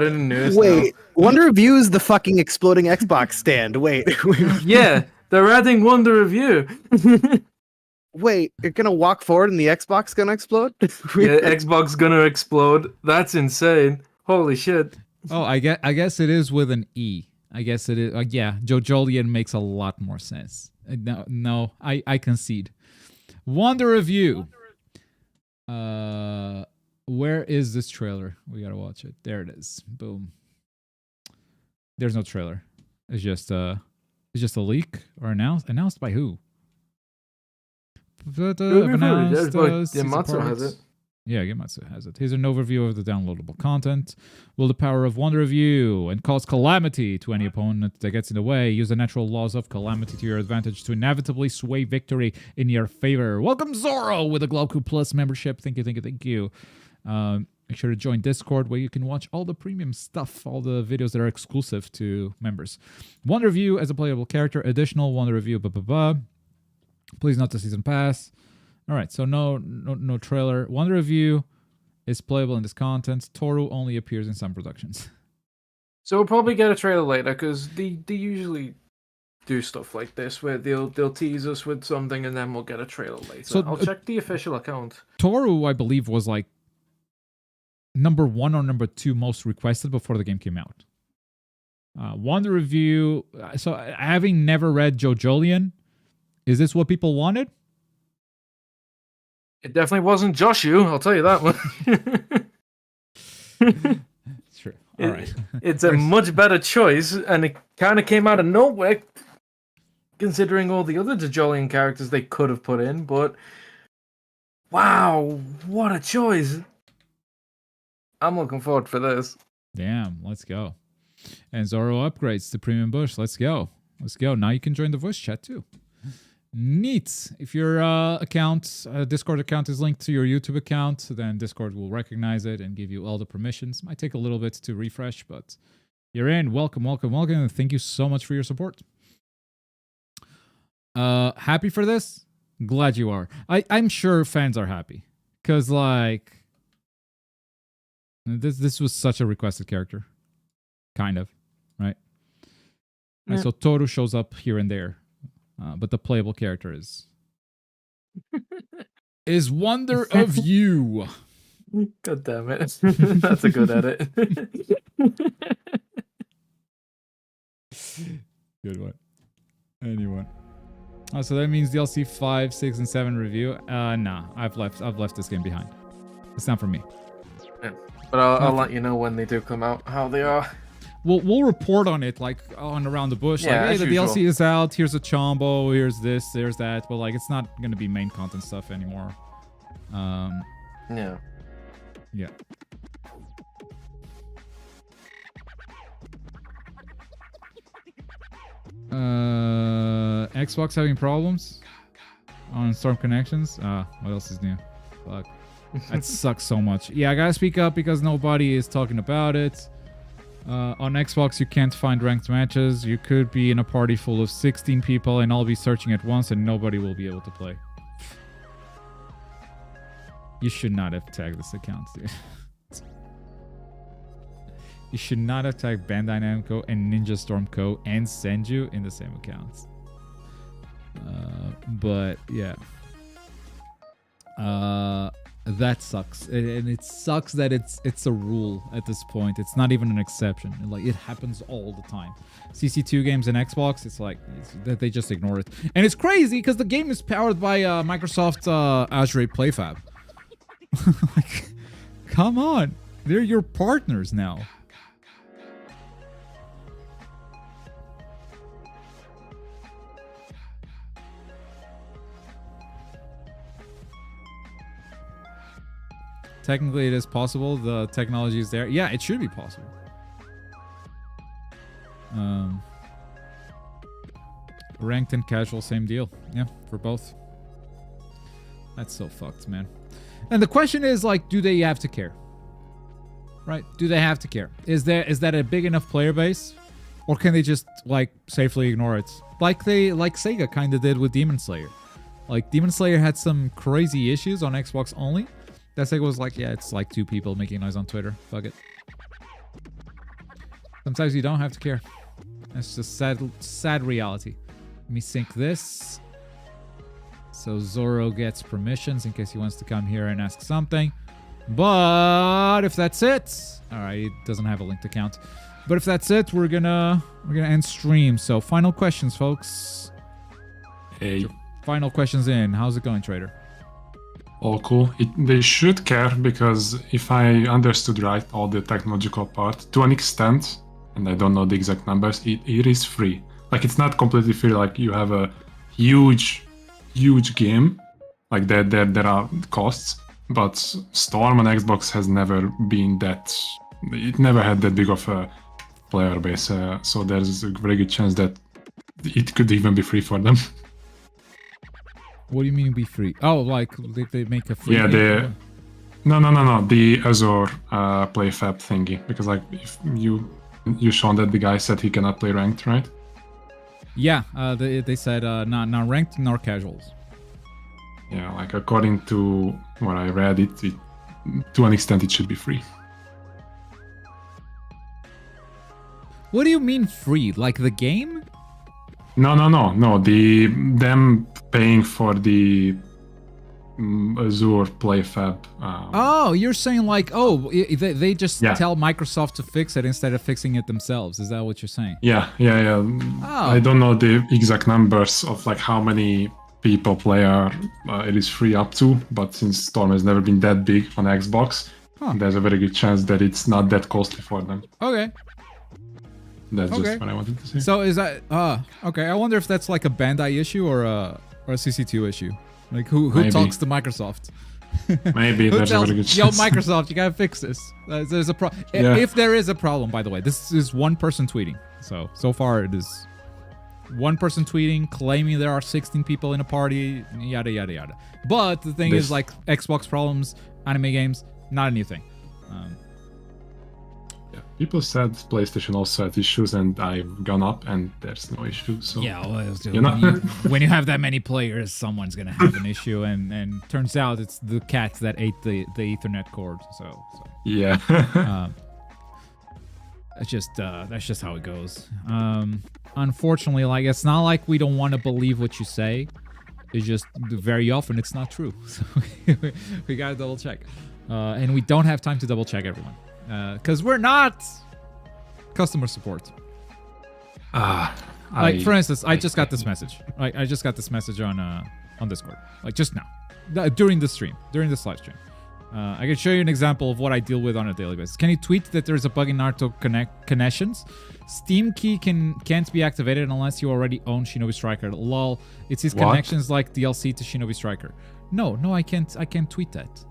it in news. Wait, Wonder of You is the fucking exploding Xbox stand. Wait. Yeah, they're adding Wonder of You. Wait, you're gonna walk forward and the Xbox gonna explode? Yeah, Xbox gonna explode. That's insane. Holy shit. Oh, I guess it is with an E. I guess it is. Yeah, JoJolian makes a lot more sense. No, I concede. Wonder of You. Where is this trailer? We gotta watch it. There it is. Boom. There's no trailer. It's just a leak or announced by who? Gematsu has it. Yeah, Gematsu has it. Here's an overview of the downloadable content. Will the power of Wonder of You and cause calamity to any opponent that gets in the way. Use the natural laws of calamity to your advantage to inevitably sway victory in your favor. Welcome Zoro with a Glauku Plus membership. Thank you. Make sure to join Discord where you can watch all the premium stuff, all the videos that are exclusive to members. Wonder of You as a playable character. Additional Wonder of You. Please not the season pass. All right, so no trailer. Wonder of You is playable in this content. Toru only appears in some productions. So we'll probably get a trailer later because they usually do stuff like this where they'll tease us with something and then we'll get a trailer later. So I'll check the official account. Toru, I believe, was like number 1 or number 2 most requested before the game came out. Wonder of You. So having never read JoJolian, is this what people wanted? It definitely wasn't Joshu, I'll tell you that one. It's true. All right. It's a much better choice, and it kind of came out of nowhere, considering all the other JoJolian characters they could have put in, but wow, what a choice. I'm looking forward for this. Damn, let's go. And Zoro upgrades to Premium Bush. Let's go. Now you can join the voice chat too. Neat. If your Discord account is linked to your YouTube account, then Discord will recognize it and give you all the permissions. Might take a little bit to refresh, but you're in. Welcome. And thank you so much for your support. Happy for this? Glad you are. I'm sure fans are happy. Because, like, this was such a requested character. Kind of, right? Yeah. And so Toru shows up here and there. But the playable character is Wonder of You. God damn it. That's a good edit. Good one. Anyone. So that means DLC 5, 6, and 7 review. Nah, I've left this game behind. It's not for me. Yeah. But I'll let you know when they do come out, how they are. we'll report on it like on around the bush. Yeah, like, hey, as the usual. DLC is out. Here's a chombo. Here's this. There's that. But like, it's not gonna be main content stuff anymore. Yeah. Yeah. Xbox having problems on Storm connections. What else is new? Fuck. That sucks so much. Yeah, I gotta speak up because nobody is talking about it. On Xbox, you can't find ranked matches. You could be in a party full of 16 people and I'll be searching at once and nobody will be able to play. You should not have tagged this account, dude. You should not have tagged Bandai Namco and Ninja Storm Co. and Senju in the same accounts. But yeah. That sucks. And it sucks that it's a rule at this point. It's not even an exception. Like, it happens all the time. CC2 games and Xbox, it's like that they just ignore it. And it's crazy because the game is powered by Microsoft Azure PlayFab. Like, come on. They're your partners now. Technically, it is possible. The technology is there. Yeah, it should be possible. Ranked and casual, same deal. Yeah, for both. That's so fucked, man. And the question is, like, do they have to care? Right? Do they have to care? Is that a big enough player base? Or can they just, like, safely ignore it? Like Sega kind of did with Demon Slayer. Like, Demon Slayer had some crazy issues on Xbox only. That Sega was like, yeah, it's like 2 people making noise on Twitter. Fuck it. Sometimes you don't have to care. That's just sad reality. Let me sync this. So Zoro gets permissions in case he wants to come here and ask something. But if that's it, all right, he doesn't have a linked account. But if that's it, we're gonna end stream. So final questions, folks. Hey. Final questions in. How's it going, Trader? All cool. They should care because if I understood right all the technological part, to an extent, and I don't know the exact numbers, it is free. Like, it's not completely free. Like, you have a huge game. Like, there are costs. But Storm on Xbox has never been that... It never had that big of a player base. So there's a very good chance that it could even be free for them. What do you mean be free? Oh, like they make a free. Yeah, game? No. The Azure PlayFab thingy. Because like if you shown that the guy said he cannot play ranked, right? Yeah, they said not ranked nor casuals. Yeah, like according to what I read, it to an extent it should be free. What do you mean free? Like the game? No. Them paying for the Azure PlayFab. Oh, you're saying like, they just tell Microsoft to fix it instead of fixing it themselves. Is that what you're saying? Yeah. Oh. I don't know the exact numbers of like how many people play it is free up to, but since Storm has never been that big on Xbox, there's a very good chance that it's not that costly for them. Okay. That's just what I wanted to say. So is that okay? I wonder if that's like a Bandai issue or a CC2 issue. Like who talks to Microsoft? Maybe there's a very good chance. Yo, Microsoft, you gotta fix this. There's a problem. If there is a problem, by the way, this is one person tweeting. So far it is one person tweeting claiming there are 16 people in a party. Yada yada yada. But the thing is, like Xbox problems, anime games, not a new thing. People said PlayStation also had issues, and I've gone up, and there's no issue. So yeah, well, when you have that many players, someone's gonna have an issue, and turns out it's the cat that ate the Ethernet cord. So yeah, that's just how it goes. Unfortunately, like it's not like we don't want to believe what you say. It's just very often it's not true. So we gotta double check, and we don't have time to double check everyone. Because we're not customer support. For instance, I just got this message. I just got this message on Discord, like just now, during the stream, during this live stream. I can show you an example of what I deal with on a daily basis. Can you tweet that there's a bug in Naruto connections? Steam key can't be activated unless you already own Shinobi Striker. Lol. It's his What? connections like DLC to Shinobi Striker. No, I can't tweet that.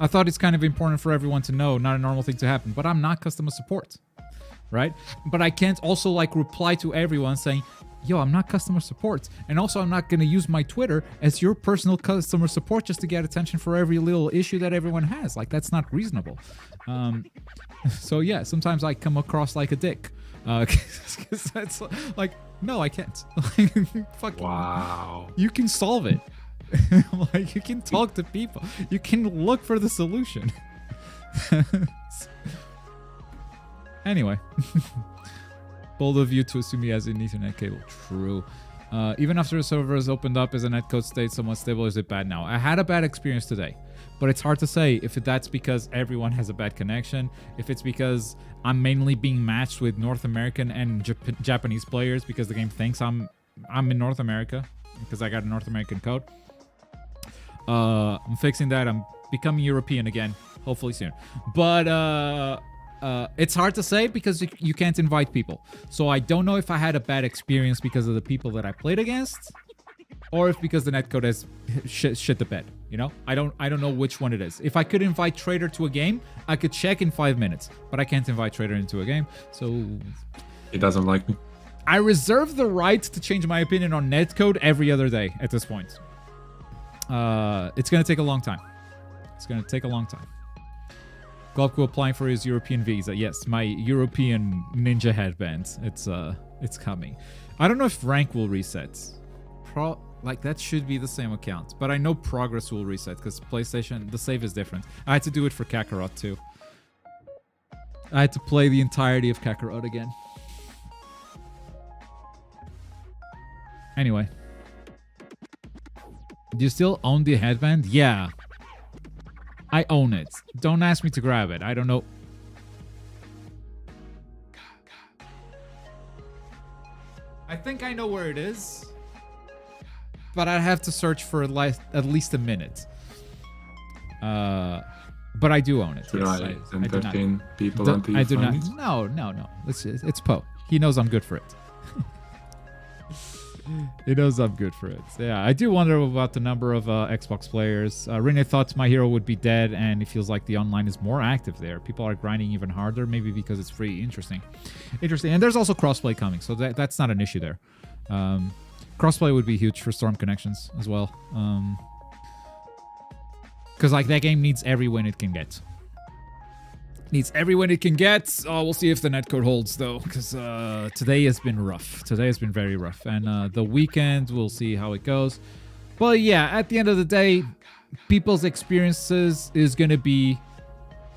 I thought it's kind of important for everyone to know, not a normal thing to happen. But I'm not customer support, right? But I can't also like reply to everyone saying, yo, I'm not customer support. And also, I'm not going to use my Twitter as your personal customer support just to get attention for every little issue that everyone has. Like, that's not reasonable. So, yeah, sometimes I come across like a dick. 'Cause that's like, no, I can't. Fuck you. Wow. You can solve it. Like, you can talk to people. You can look for the solution. Anyway. Bold of you to assume he has an Ethernet cable. True. Even after the servers opened up as a netcode state somewhat stable, is it bad now? I had a bad experience today, but it's hard to say if that's because everyone has a bad connection, if it's because I'm mainly being matched with North American and Japanese players because the game thinks I'm in North America because I got a North American code. I'm fixing that. I'm becoming European again, hopefully soon. But it's hard to say because you can't invite people. So I don't know if I had a bad experience because of the people that I played against, or if because the netcode has shit the bed. You know, I don't know which one it is. If I could invite Trader to a game, I could check in 5 minutes, but I can't invite Trader into a game. So He doesn't like me. I reserve the right to change my opinion on netcode every other day at this point. It's gonna take a long time. It's gonna take a long time. Globco applying for his European visa. Yes, my European ninja headband. It's coming. I don't know if rank will reset. Like that should be the same account, but I know progress will reset because PlayStation, the save is different. I had to do it for Kakarot too. I had to play the entirety of Kakarot again. Anyway. Do you still own the headband? Yeah. I own it. Don't ask me to grab it. I don't know. I think I know where it is. But I'd have to search for at least a minute. But I do own it. Should Yes, I I do not. entertain people until you I do not. find it? No. It's Poe. He knows I'm good for it. He knows I'm good for it. So yeah, I do wonder about the number of Xbox players. Rene thought My Hero would be dead, and it feels like the online is more active there. People are grinding even harder, maybe because it's free. Interesting. And there's also crossplay coming, so that's not an issue there. Crossplay would be huge for Storm connections as well. Because like that game needs every win it can get. Needs every win it can get. We'll see if the netcode holds though, because today has been rough. Today has been very rough, and the weekend we'll see how it goes. But yeah, at the end of the day, people's experiences is gonna be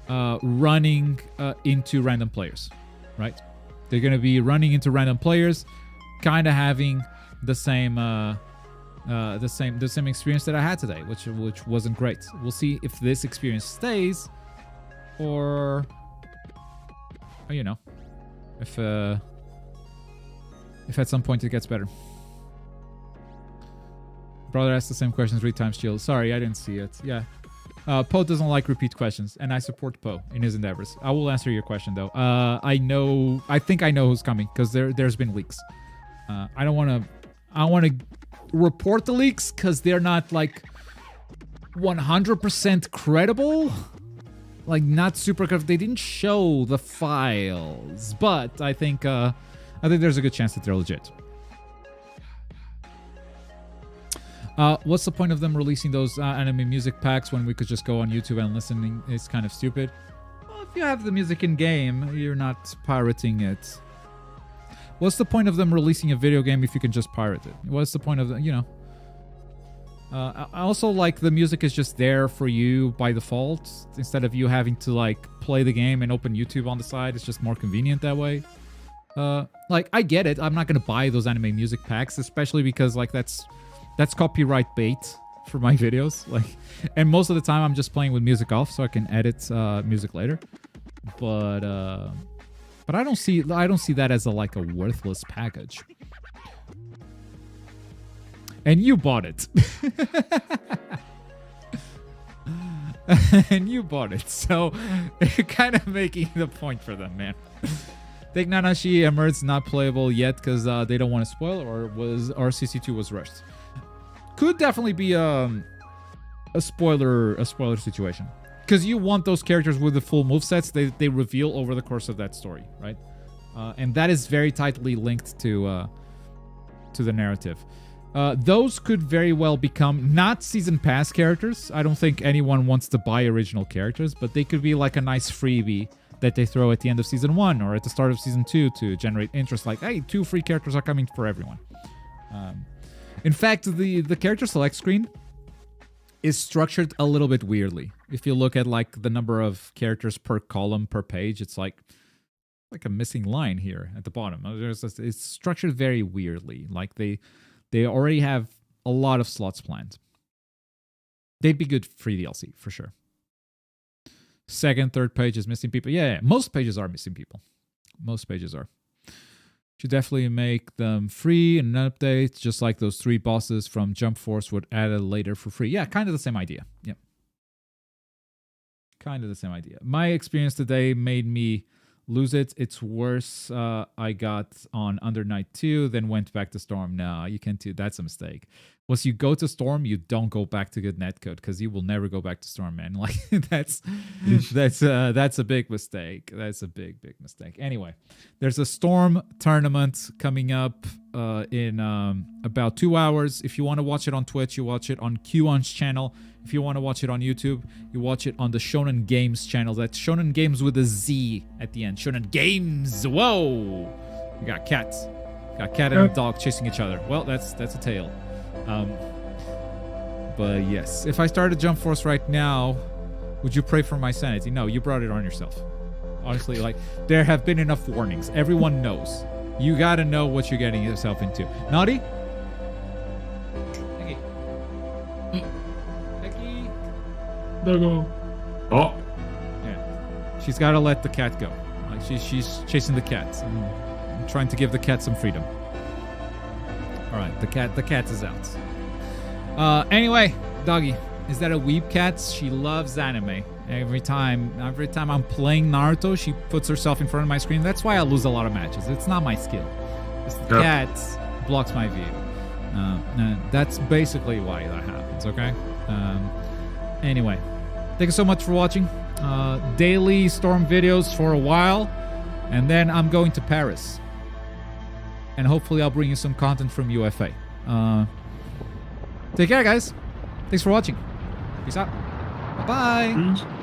running into random players, right? They're gonna be running into random players, kind of having the same experience that I had today, which wasn't great. We'll see if this experience stays. Or, you know, if at some point it gets better. Brother asked the same question 3 times, Jill. Sorry, I didn't see it. Yeah. Poe doesn't like repeat questions, and I support Poe in his endeavors. I will answer your question, though. I think I know who's coming, because there's been leaks. I want to report the leaks, because they're not, like, 100% credible. Like, not super credible. They didn't show the files, but I think there's a good chance that they're legit. What's the point of them releasing those anime music packs when we could just go on YouTube and listen? It's kind of stupid. Well, if you have the music in game, you're not pirating it. What's the point of them releasing a video game if you can just pirate it? What's the point of the, you know? I also like the music is just there for you by default instead of you having to like play the game and open YouTube on the side. It's just more convenient that way. Like I get it. I'm not gonna buy those anime music packs, especially because like that's copyright bait for my videos. Like, and most of the time I'm just playing with music off so I can edit music later. But I don't see that as a worthless package. And you bought it. and you bought it. So you're kind of making the point for them, man. Think Nanashi emerged not playable yet because they don't want to spoil, or CC2 was rushed. Could definitely be a spoiler situation, because you want those characters with the full movesets they reveal over the course of that story, right? And that is very tightly linked to the narrative. Those could very well become not season pass characters. I don't think anyone wants to buy original characters, but they could be like a nice freebie that they throw at the end of season 1 or at the start of season 2 to generate interest. Like, hey, 2 free characters are coming for everyone. In fact, the character select screen is structured a little bit weirdly. If you look at like the number of characters per column per page, it's like a missing line here at the bottom. It's structured very weirdly. Like they already have a lot of slots planned. They'd be good free DLC for sure. Second, third page is missing people. Yeah, most pages are missing people. Most pages are. Should definitely make them free and an update, just like those 3 bosses from Jump Force would add it later for free. Yeah, kind of the same idea. Yep. Kind of the same idea. My experience today made me lose it. It's worse. I got on Under Night 2, then went back to Storm. No, you can't do. That's a mistake. Once you go to Storm, you don't go back to good netcode, because you will never go back to Storm, man. Like that's a big mistake. That's a big mistake. Anyway, there's a Storm tournament coming up in about 2 hours. If you want to watch it on Twitch, you watch it on QAn's channel. If you want to watch it on YouTube, you watch it on the Shonen Games channel. That's Shonen Games with a Z at the end. Shonen Games. Whoa! We got cats. Got cat and a dog chasing each other. Well, that's a tail. But yes, if I started Jump Force right now, would you pray for my sanity? No, you brought it on yourself. Honestly, like, there have been enough warnings. Everyone knows. You gotta know what you're getting yourself into. Naughty? Becky? Doggo. Oh. Yeah. She's gotta let the cat go. Like, she's chasing the cat and trying to give the cat some freedom. All right, the cat is out. Anyway, doggy, is that a weeb cat? She loves anime. Every time I'm playing Naruto, she puts herself in front of my screen. That's why I lose a lot of matches. It's not my skill. It's the cat blocks my view. That's basically why that happens, okay? Anyway, thank you so much for watching. Daily Storm videos for a while, and then I'm going to Paris. And hopefully I'll bring you some content from UFA. Take care, guys. Thanks for watching. Peace out. Bye-bye.